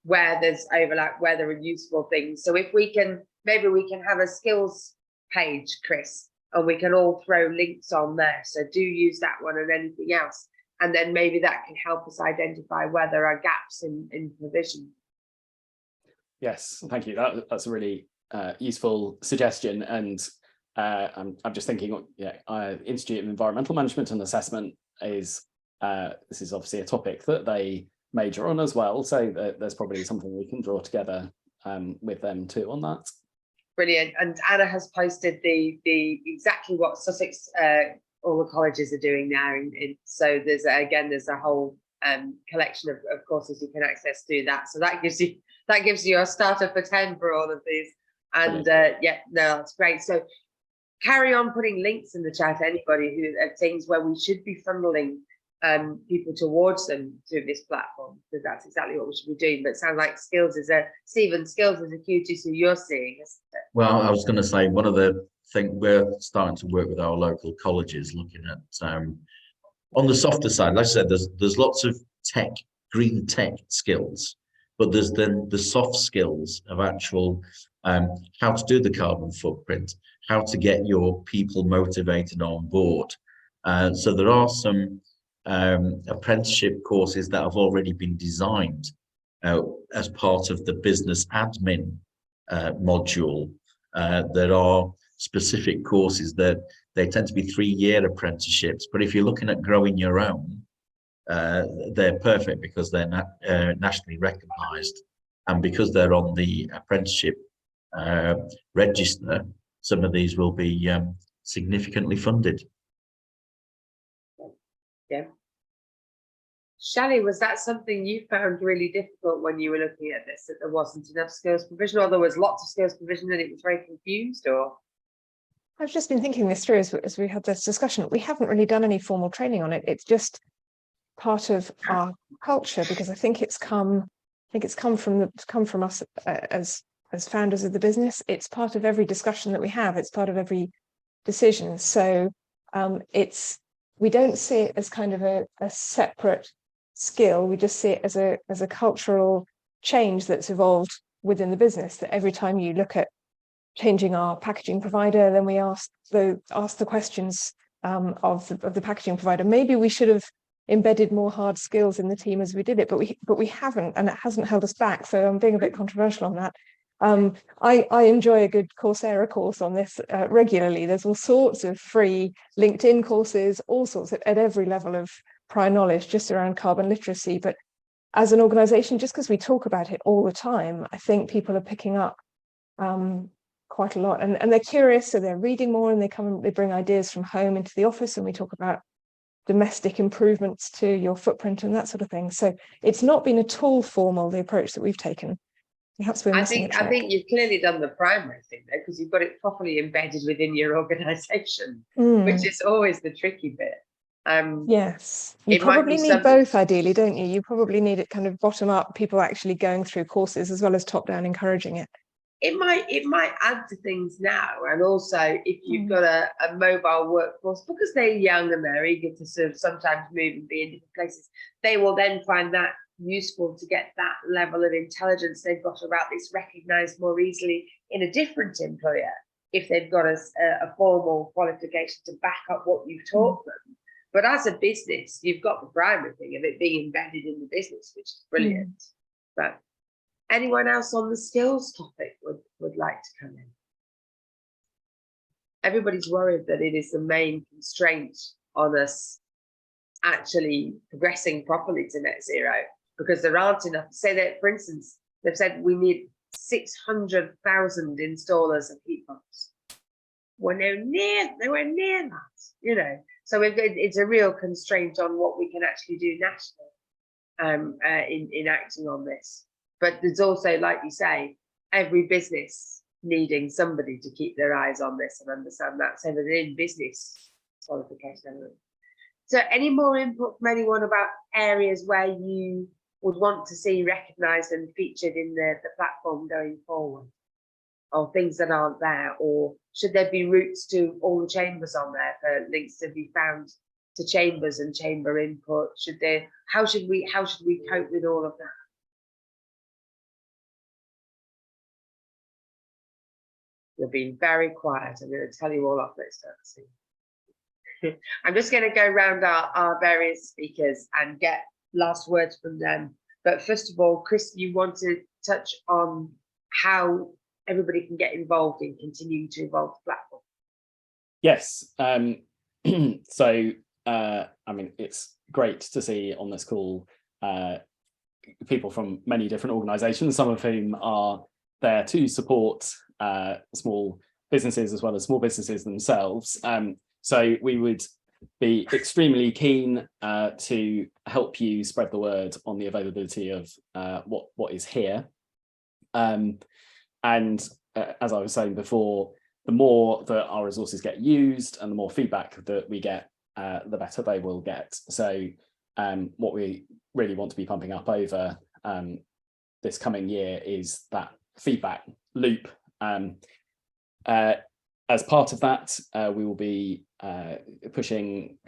where there's overlap, where there are useful things. So if we can, maybe we can have a skills page, Chris, and we can all throw links on there. So do use that one and anything else. And then maybe that can help us identify where there are gaps in provision. Yes, thank you. That's a really useful suggestion. And I'm just thinking, Institute of Environmental Management and Assessment is this is obviously a topic that they major on as well. So there's probably something we can draw together with them too on that. Brilliant. And Anna has posted the exactly what Sussex all the colleges are doing now. So there's a whole collection of courses you can access through that. So that gives you a starter for 10 for all of these. And that's great. So carry on putting links in the chat, anybody who things where we should be funneling people towards them through this platform, because that's exactly what we should be doing. But it sounds like skills is a key to who you're seeing, isn't it? Well, I was going to say, one of the things we're starting to work with our local colleges, looking at on the softer side. Like I said, there's lots of tech, green tech skills, but there's then the soft skills of actual how to do the carbon footprint, how to get your people motivated on board. So there are some apprenticeship courses that have already been designed as part of the business admin module. There are specific courses that they tend to be 3-year apprenticeships, but if you're looking at growing your own, they're perfect because they're nationally recognised, and because they're on the apprenticeship register, some of these will be significantly funded. Yeah. Shelley, was that something you found really difficult when you were looking at this, that there wasn't enough skills provision, or there was lots of skills provision and it was very confused? Or I've just been thinking this through as we had this discussion. We haven't really done any formal training on it. It's just part of our culture, because I think it's come from us as founders of the business. It's part of every discussion that we have. It's part of every decision. So we don't see it as kind of a separate skill. We just see it as a cultural change that's evolved within the business, that every time you look at changing our packaging provider, then we ask the questions of the packaging provider. Maybe we should have embedded more hard skills in the team as we did it, but we haven't, and it hasn't held us back. So I'm being a bit controversial on that. I enjoy a good Coursera course on this regularly. There's all sorts of free LinkedIn courses, all sorts at every level of prior knowledge, just around carbon literacy. But as an organisation, just because we talk about it all the time, I think people are picking up quite a lot, and they're curious, so they're reading more, and they bring ideas from home into the office, and we talk about domestic improvements to your footprint and that sort of thing. So it's not been at all formal, the approach that we've taken. Perhaps we're missing a trick. I think you've clearly done the primary thing there, because you've got it properly embedded within your organisation, which is always the tricky bit. Yes, you probably need both, ideally, don't you? You probably need it kind of bottom up, people actually going through courses, as well as top down encouraging it. It might add to things now, and also if you've got a mobile workforce, because they're young and they're eager to sort of sometimes move and be in different places, they will then find that useful to get that level of intelligence they've got about this recognised more easily in a different employer, if they've got a formal qualification to back up what you've taught them. But as a business, you've got the primary thing of it being embedded in the business, which is brilliant. But anyone else on the skills topic would like to come in? Everybody's worried that it is the main constraint on us actually progressing properly to net zero, because there aren't enough. Say that, for instance, they've said we need 600,000 installers of heat pumps. We're nowhere near that, So it's a real constraint on what we can actually do nationally in acting on this. But there's also, like you say, every business needing somebody to keep their eyes on this and understand that. So within business qualification. So any more input from anyone about areas where you would want to see recognised and featured in the platform going forward? Or things that aren't there? Or should there be routes to all the chambers on there for links to be found to chambers and chamber input? How should we cope with all of that? You've been very quiet. I'm going to tell you all off next time. I'm just going to go around our various speakers and get last words from them. But first of all, Chris, you want to touch on how everybody can get involved in continuing to evolve the platform? Yes. So, I mean, it's great to see on this call people from many different organisations, some of whom are there to support small businesses as well as small businesses themselves. So we would be extremely keen to help you spread the word on the availability of what is here. And as I was saying before, the more that our resources get used and the more feedback that we get, the better they will get. So what we really want to be pumping up over this coming year is that feedback loop. As part of that, we will be pushing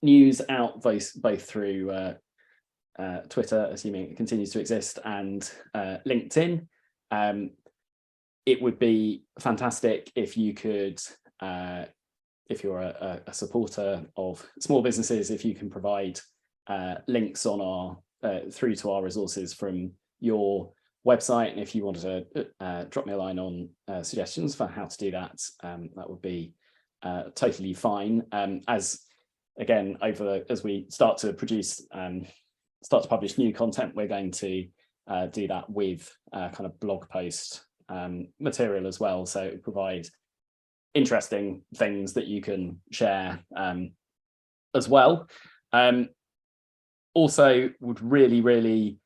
news out both through Twitter, assuming it continues to exist, and LinkedIn. It would be fantastic if you could, if you're a supporter of small businesses, if you can provide links on our through to our resources from your website, and if you wanted to drop me a line on suggestions for how to do that, that would be totally fine. As again, as we start to publish new content, we're going to do that with kind of blog post material as well, so provide interesting things that you can share as well. Also would really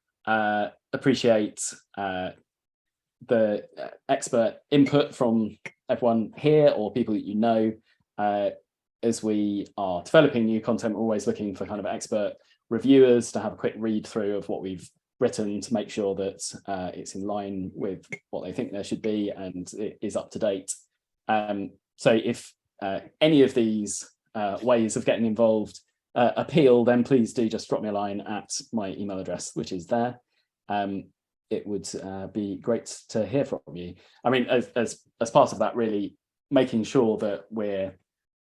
appreciate the expert input from everyone here or people that you know. As we are developing new content, we're always looking for kind of expert reviewers to have a quick read through of what we've written to make sure that it's in line with what they think there should be and it is up to date. So if any of these ways of getting involved appeal, then please do just drop me a line at my email address, which is there. It would be great to hear from you. I mean, as part of that, really making sure that we're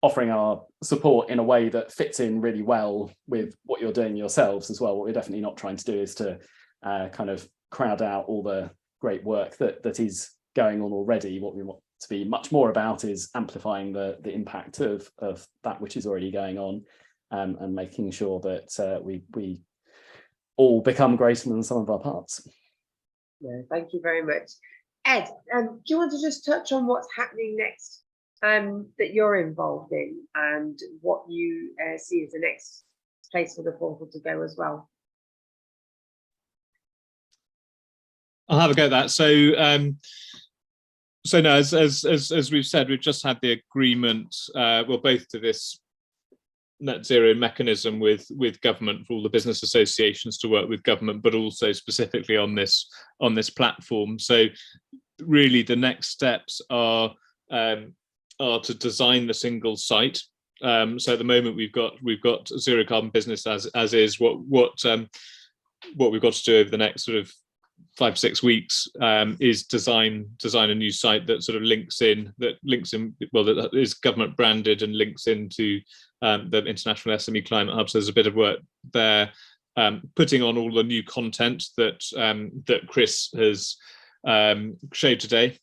offering our support in a way that fits in really well with what you're doing yourselves as well. What we're definitely not trying to do is to kind of crowd out all the great work that is going on already. What we want to be much more about is amplifying the impact of that which is already going on, and making sure that we all become greater than some of our parts. Yeah, thank you very much. Ed, do you want to just touch on what's happening next that you're involved in, and what you see as the next place for the portal to go as well? I'll have a go at that. So no, as we've said, we've just had the agreement, well, both to this net zero mechanism with government, for all the business associations to work with government, but also specifically on this platform. So really the next steps are to design the single site. So at the moment we've got zero carbon business as is. What we've got to do over the next sort of 5-6 weeks is design a new site that sort of links in, well, that is government branded and links into the International SME Climate Hub. So there's a bit of work there, putting on all the new content that Chris has showed today,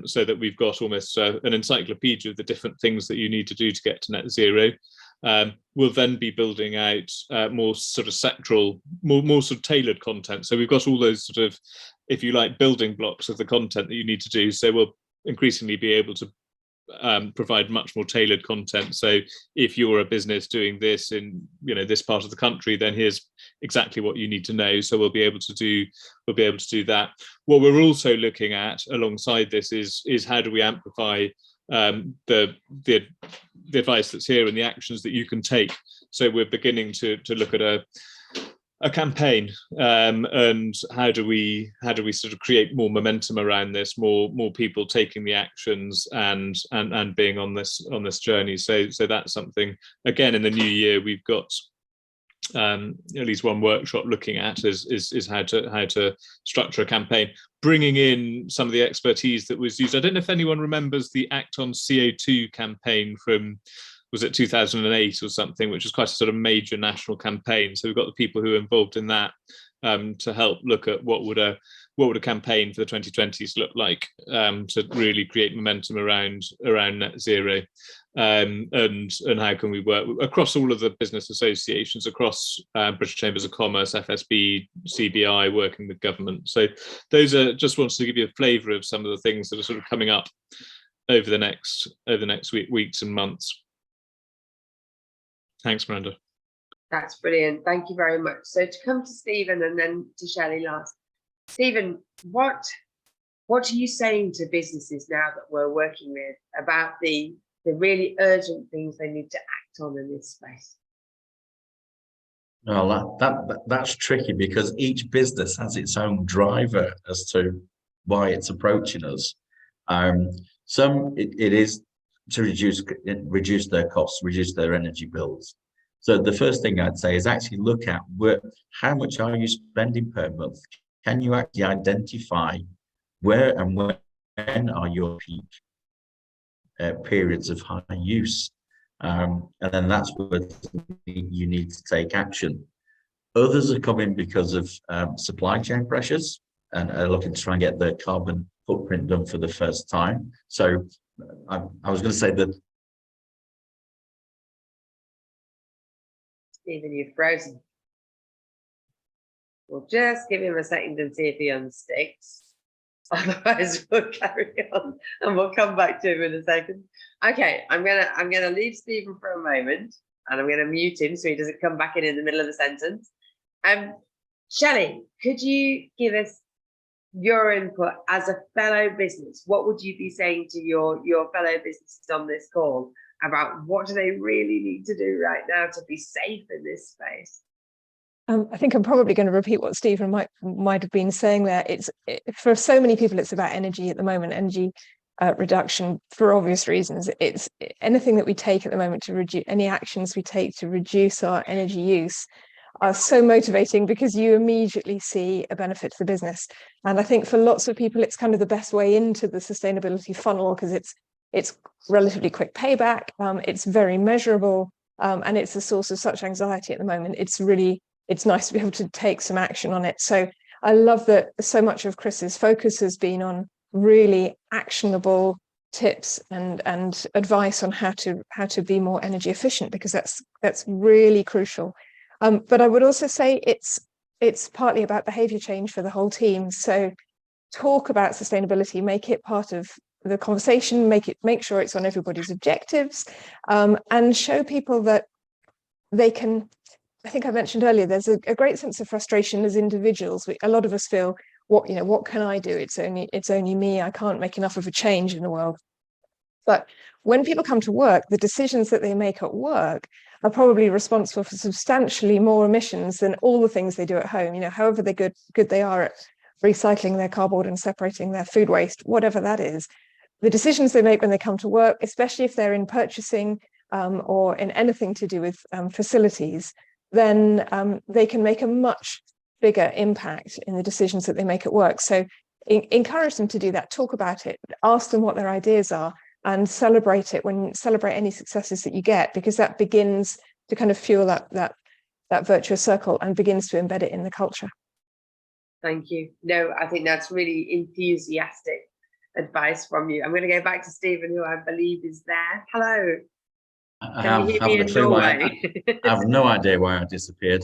so that we've got almost an encyclopedia of the different things that you need to do to get to net zero. We'll then be building out more sort of sectoral, more sort of tailored content. So we've got all those sort of, if you like, building blocks of the content that you need to do. So we'll increasingly be able to provide much more tailored content. So if you're a business doing this in this part of the country, then here's exactly what you need to know. So we'll be able to do that. What we're also looking at alongside this is how do we amplify the advice that's here and the actions that you can take. So we're beginning to look at a campaign, and how do we sort of create more momentum around this, more people taking the actions and being on this journey. So that's something, again, in the new year we've got at least one workshop looking at is how to structure a campaign, bringing in some of the expertise that was used. I don't know if anyone remembers the Act on CO2 campaign from, was it 2008 or something, which was quite a sort of major national campaign. So we've got the people who are involved in that to help look at what would a campaign for the 2020s look like, to really create momentum around net zero, and how can we work across all of the business associations, across British Chambers of Commerce, FSB, CBI, working with government. So those are, just wanted to give you a flavour of some of the things that are sort of coming up over the next weeks and months. Thanks, Miranda. That's brilliant. Thank you very much. So to come to Stephen and then to Shelley last. Stephen, what are you saying to businesses now that we're working with about the really urgent things they need to act on in this space? Well, that's tricky because each business has its own driver as to why it's approaching us. Some it is to reduce their costs, reduce their energy bills. So the first thing I'd say is actually look at how much are you spending per month? Can you actually identify where and when are your peak periods of high use? And then that's where you need to take action. Others are coming because of supply chain pressures and are looking to try and get their carbon footprint done for the first time. So I was going to say that. Stephen, you've frozen. We'll just give him a second and see if he unsticks. Otherwise, we'll carry on and we'll come back to him in a second. Okay, I'm gonna leave Stephen for a moment and I'm gonna mute him so he doesn't come back in the middle of the sentence. Shelley, could you give us your input as a fellow business? What would you be saying to your fellow businesses on this call about what do they really need to do right now to be safe in this space? I think I'm probably going to repeat what Stephen might have been saying there. For so many people, it's about energy at the moment, energy reduction for obvious reasons. It's anything that we take at the moment to reduce, any actions we take to reduce our energy use are so motivating because you immediately see a benefit to the business. And I think for lots of people, it's kind of the best way into the sustainability funnel because it's relatively quick payback, it's very measurable, and it's a source of such anxiety at the moment. It's nice to be able to take some action on it. So I love that so much of Chris's focus has been on really actionable tips and advice on how to be more energy efficient, because that's really crucial. But I would also say it's partly about behavior change for the whole team. So talk about sustainability, make it part of the conversation, make sure it's on everybody's objectives, and show people that they can. I think I mentioned earlier, there's a great sense of frustration as individuals. A lot of us feel, what can I do? It's only me. I can't make enough of a change in the world. But when people come to work, the decisions that they make at work are probably responsible for substantially more emissions than all the things they do at home. However good they are at recycling their cardboard and separating their food waste, whatever that is, the decisions they make when they come to work, especially if they're in purchasing or in anything to do with facilities, then they can make a much bigger impact in the decisions that they make at work. So encourage them to do that, talk about it, ask them what their ideas are, and celebrate any successes that you get, because that begins to kind of fuel that virtuous circle and begins to embed it in the culture. Thank you. No, I think that's really enthusiastic advice from you. I'm going to go back to Stephen, who I believe is there. Hello. I have no idea why I disappeared.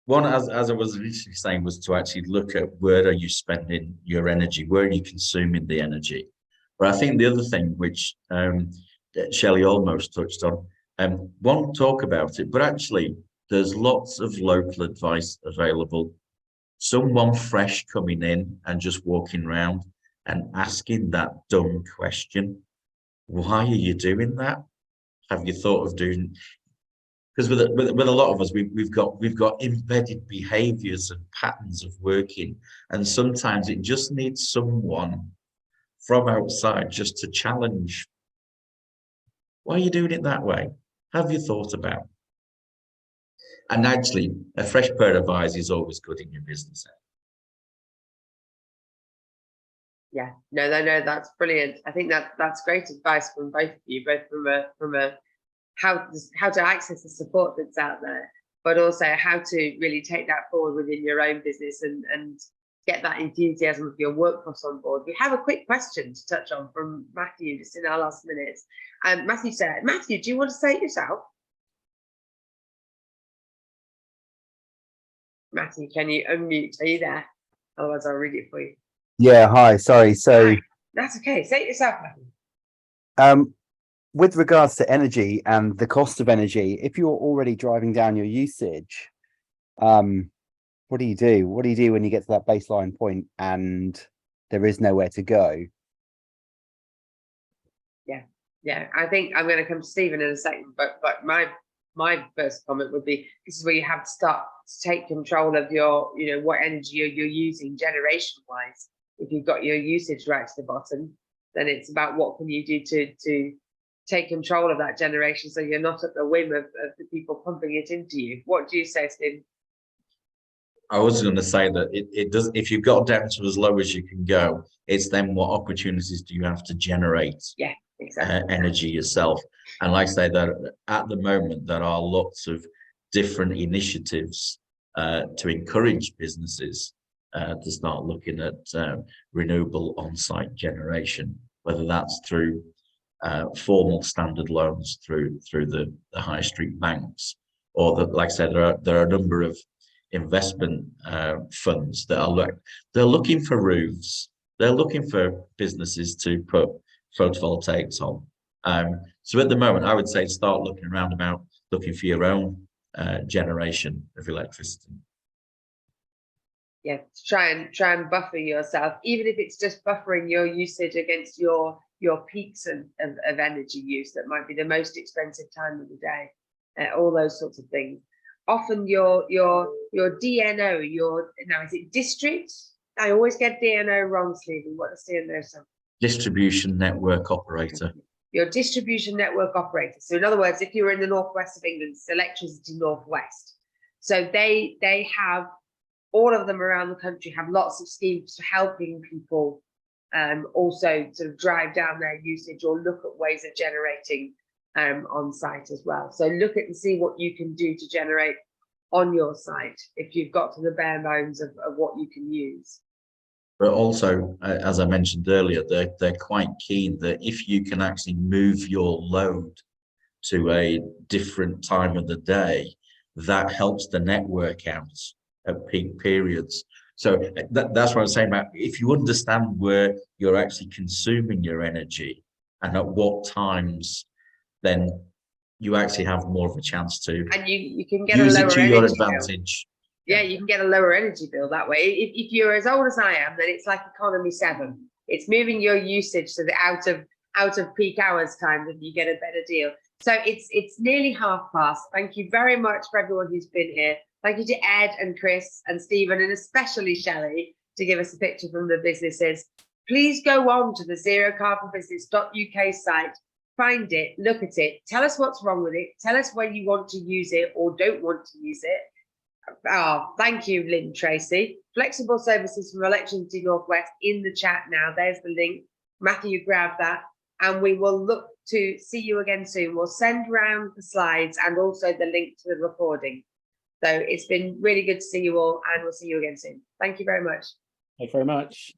One, as I was initially saying, was to actually look at where are you spending your energy, where are you consuming the energy. But I think the other thing, which Shelley almost touched on, one, talk about it, but actually there's lots of local advice available. Someone fresh coming in and just walking around and asking that dumb question. Why are you doing that? Have you thought of doing? Because with a lot of us, we've got embedded behaviours and patterns of working, and sometimes it just needs someone from outside just to challenge. Why are you doing it that way? Have you thought about? And actually, a fresh pair of eyes is always good in your business. Yeah, no, that's brilliant. I think that's great advice from both of you, both from a how to access the support that's out there, but also how to really take that forward within your own business and get that enthusiasm of your workforce on board. We have a quick question to touch on from Matthew just in our last minutes. Matthew said, Matthew, do you want to say it yourself? Matthew, can you unmute? Are you there? Otherwise, I'll read it for you. Yeah, hi, sorry. So that's okay. Say it yourself, Matthew. With regards to energy and the cost of energy, if you're already driving down your usage, what do you do? What do you do when you get to that baseline point and there is nowhere to go? Yeah, I think I'm going to come to Stephen in a second, but my my first comment would be, this is where you have to start to take control of your, you know, what energy you're using generation wise. If you've got your usage right to the bottom, then it's about what can you do to take control of that generation, so you're not at the whim of the people pumping it into you. What do you say, Steve? I was going to say that it does, if you've got down to as low as you can go, it's then what opportunities do you have to generate energy yourself. And like I say, that at the moment there are lots of different initiatives to encourage businesses to start looking at renewable on-site generation, whether that's through formal standard loans through the high street banks, or that, like I said, there are a number of investment funds that are they're looking for roofs, they're looking for businesses to put photovoltaics on. So at the moment, I would say start looking around about looking for your own generation of electricity. Yeah, try and buffer yourself, even if it's just buffering your usage against your peaks of energy use. That might be the most expensive time of the day, all those sorts of things. Often your DNO, now is it district? I always get DNO wrong, Stephen. What does DNO stand? Distribution network operator. Your distribution network operator. So in other words, if you're in the northwest of England, it's Electricity Northwest. So they have, all of them around the country have lots of schemes for helping people also sort of drive down their usage or look at ways of generating on site as well. So look at and see what you can do to generate on your site if you've got to the bare bones of what you can use. But also, as I mentioned earlier, they're quite keen that if you can actually move your load to a different time of the day, that helps the network out at peak periods. So that's what I'm saying about, if you understand where you're actually consuming your energy and at what times, then you actually have more of a chance to, and you can get use a lower it to your energy advantage. Bill. Yeah, you can get a lower energy bill that way. If you're as old as I am, then it's like economy 7. It's moving your usage to the out of peak hours time, that you get a better deal. So it's nearly past. Thank you very much for everyone who's been here. Thank you to Ed and Chris and Stephen, and especially Shelley, to give us a picture from the businesses. Please go on to the zerocarbonbusiness.uk site, find it, look at it, tell us what's wrong with it, tell us when you want to use it or don't want to use it. Oh, thank you, Lynn Tracy. Flexible services from Electricity Northwest in the chat now. There's the link. Matthew, grab that, and we will look to see you again soon. We'll send round the slides and also the link to the recording. So it's been really good to see you all, and we'll see you again soon. Thank you very much. Thank you very much.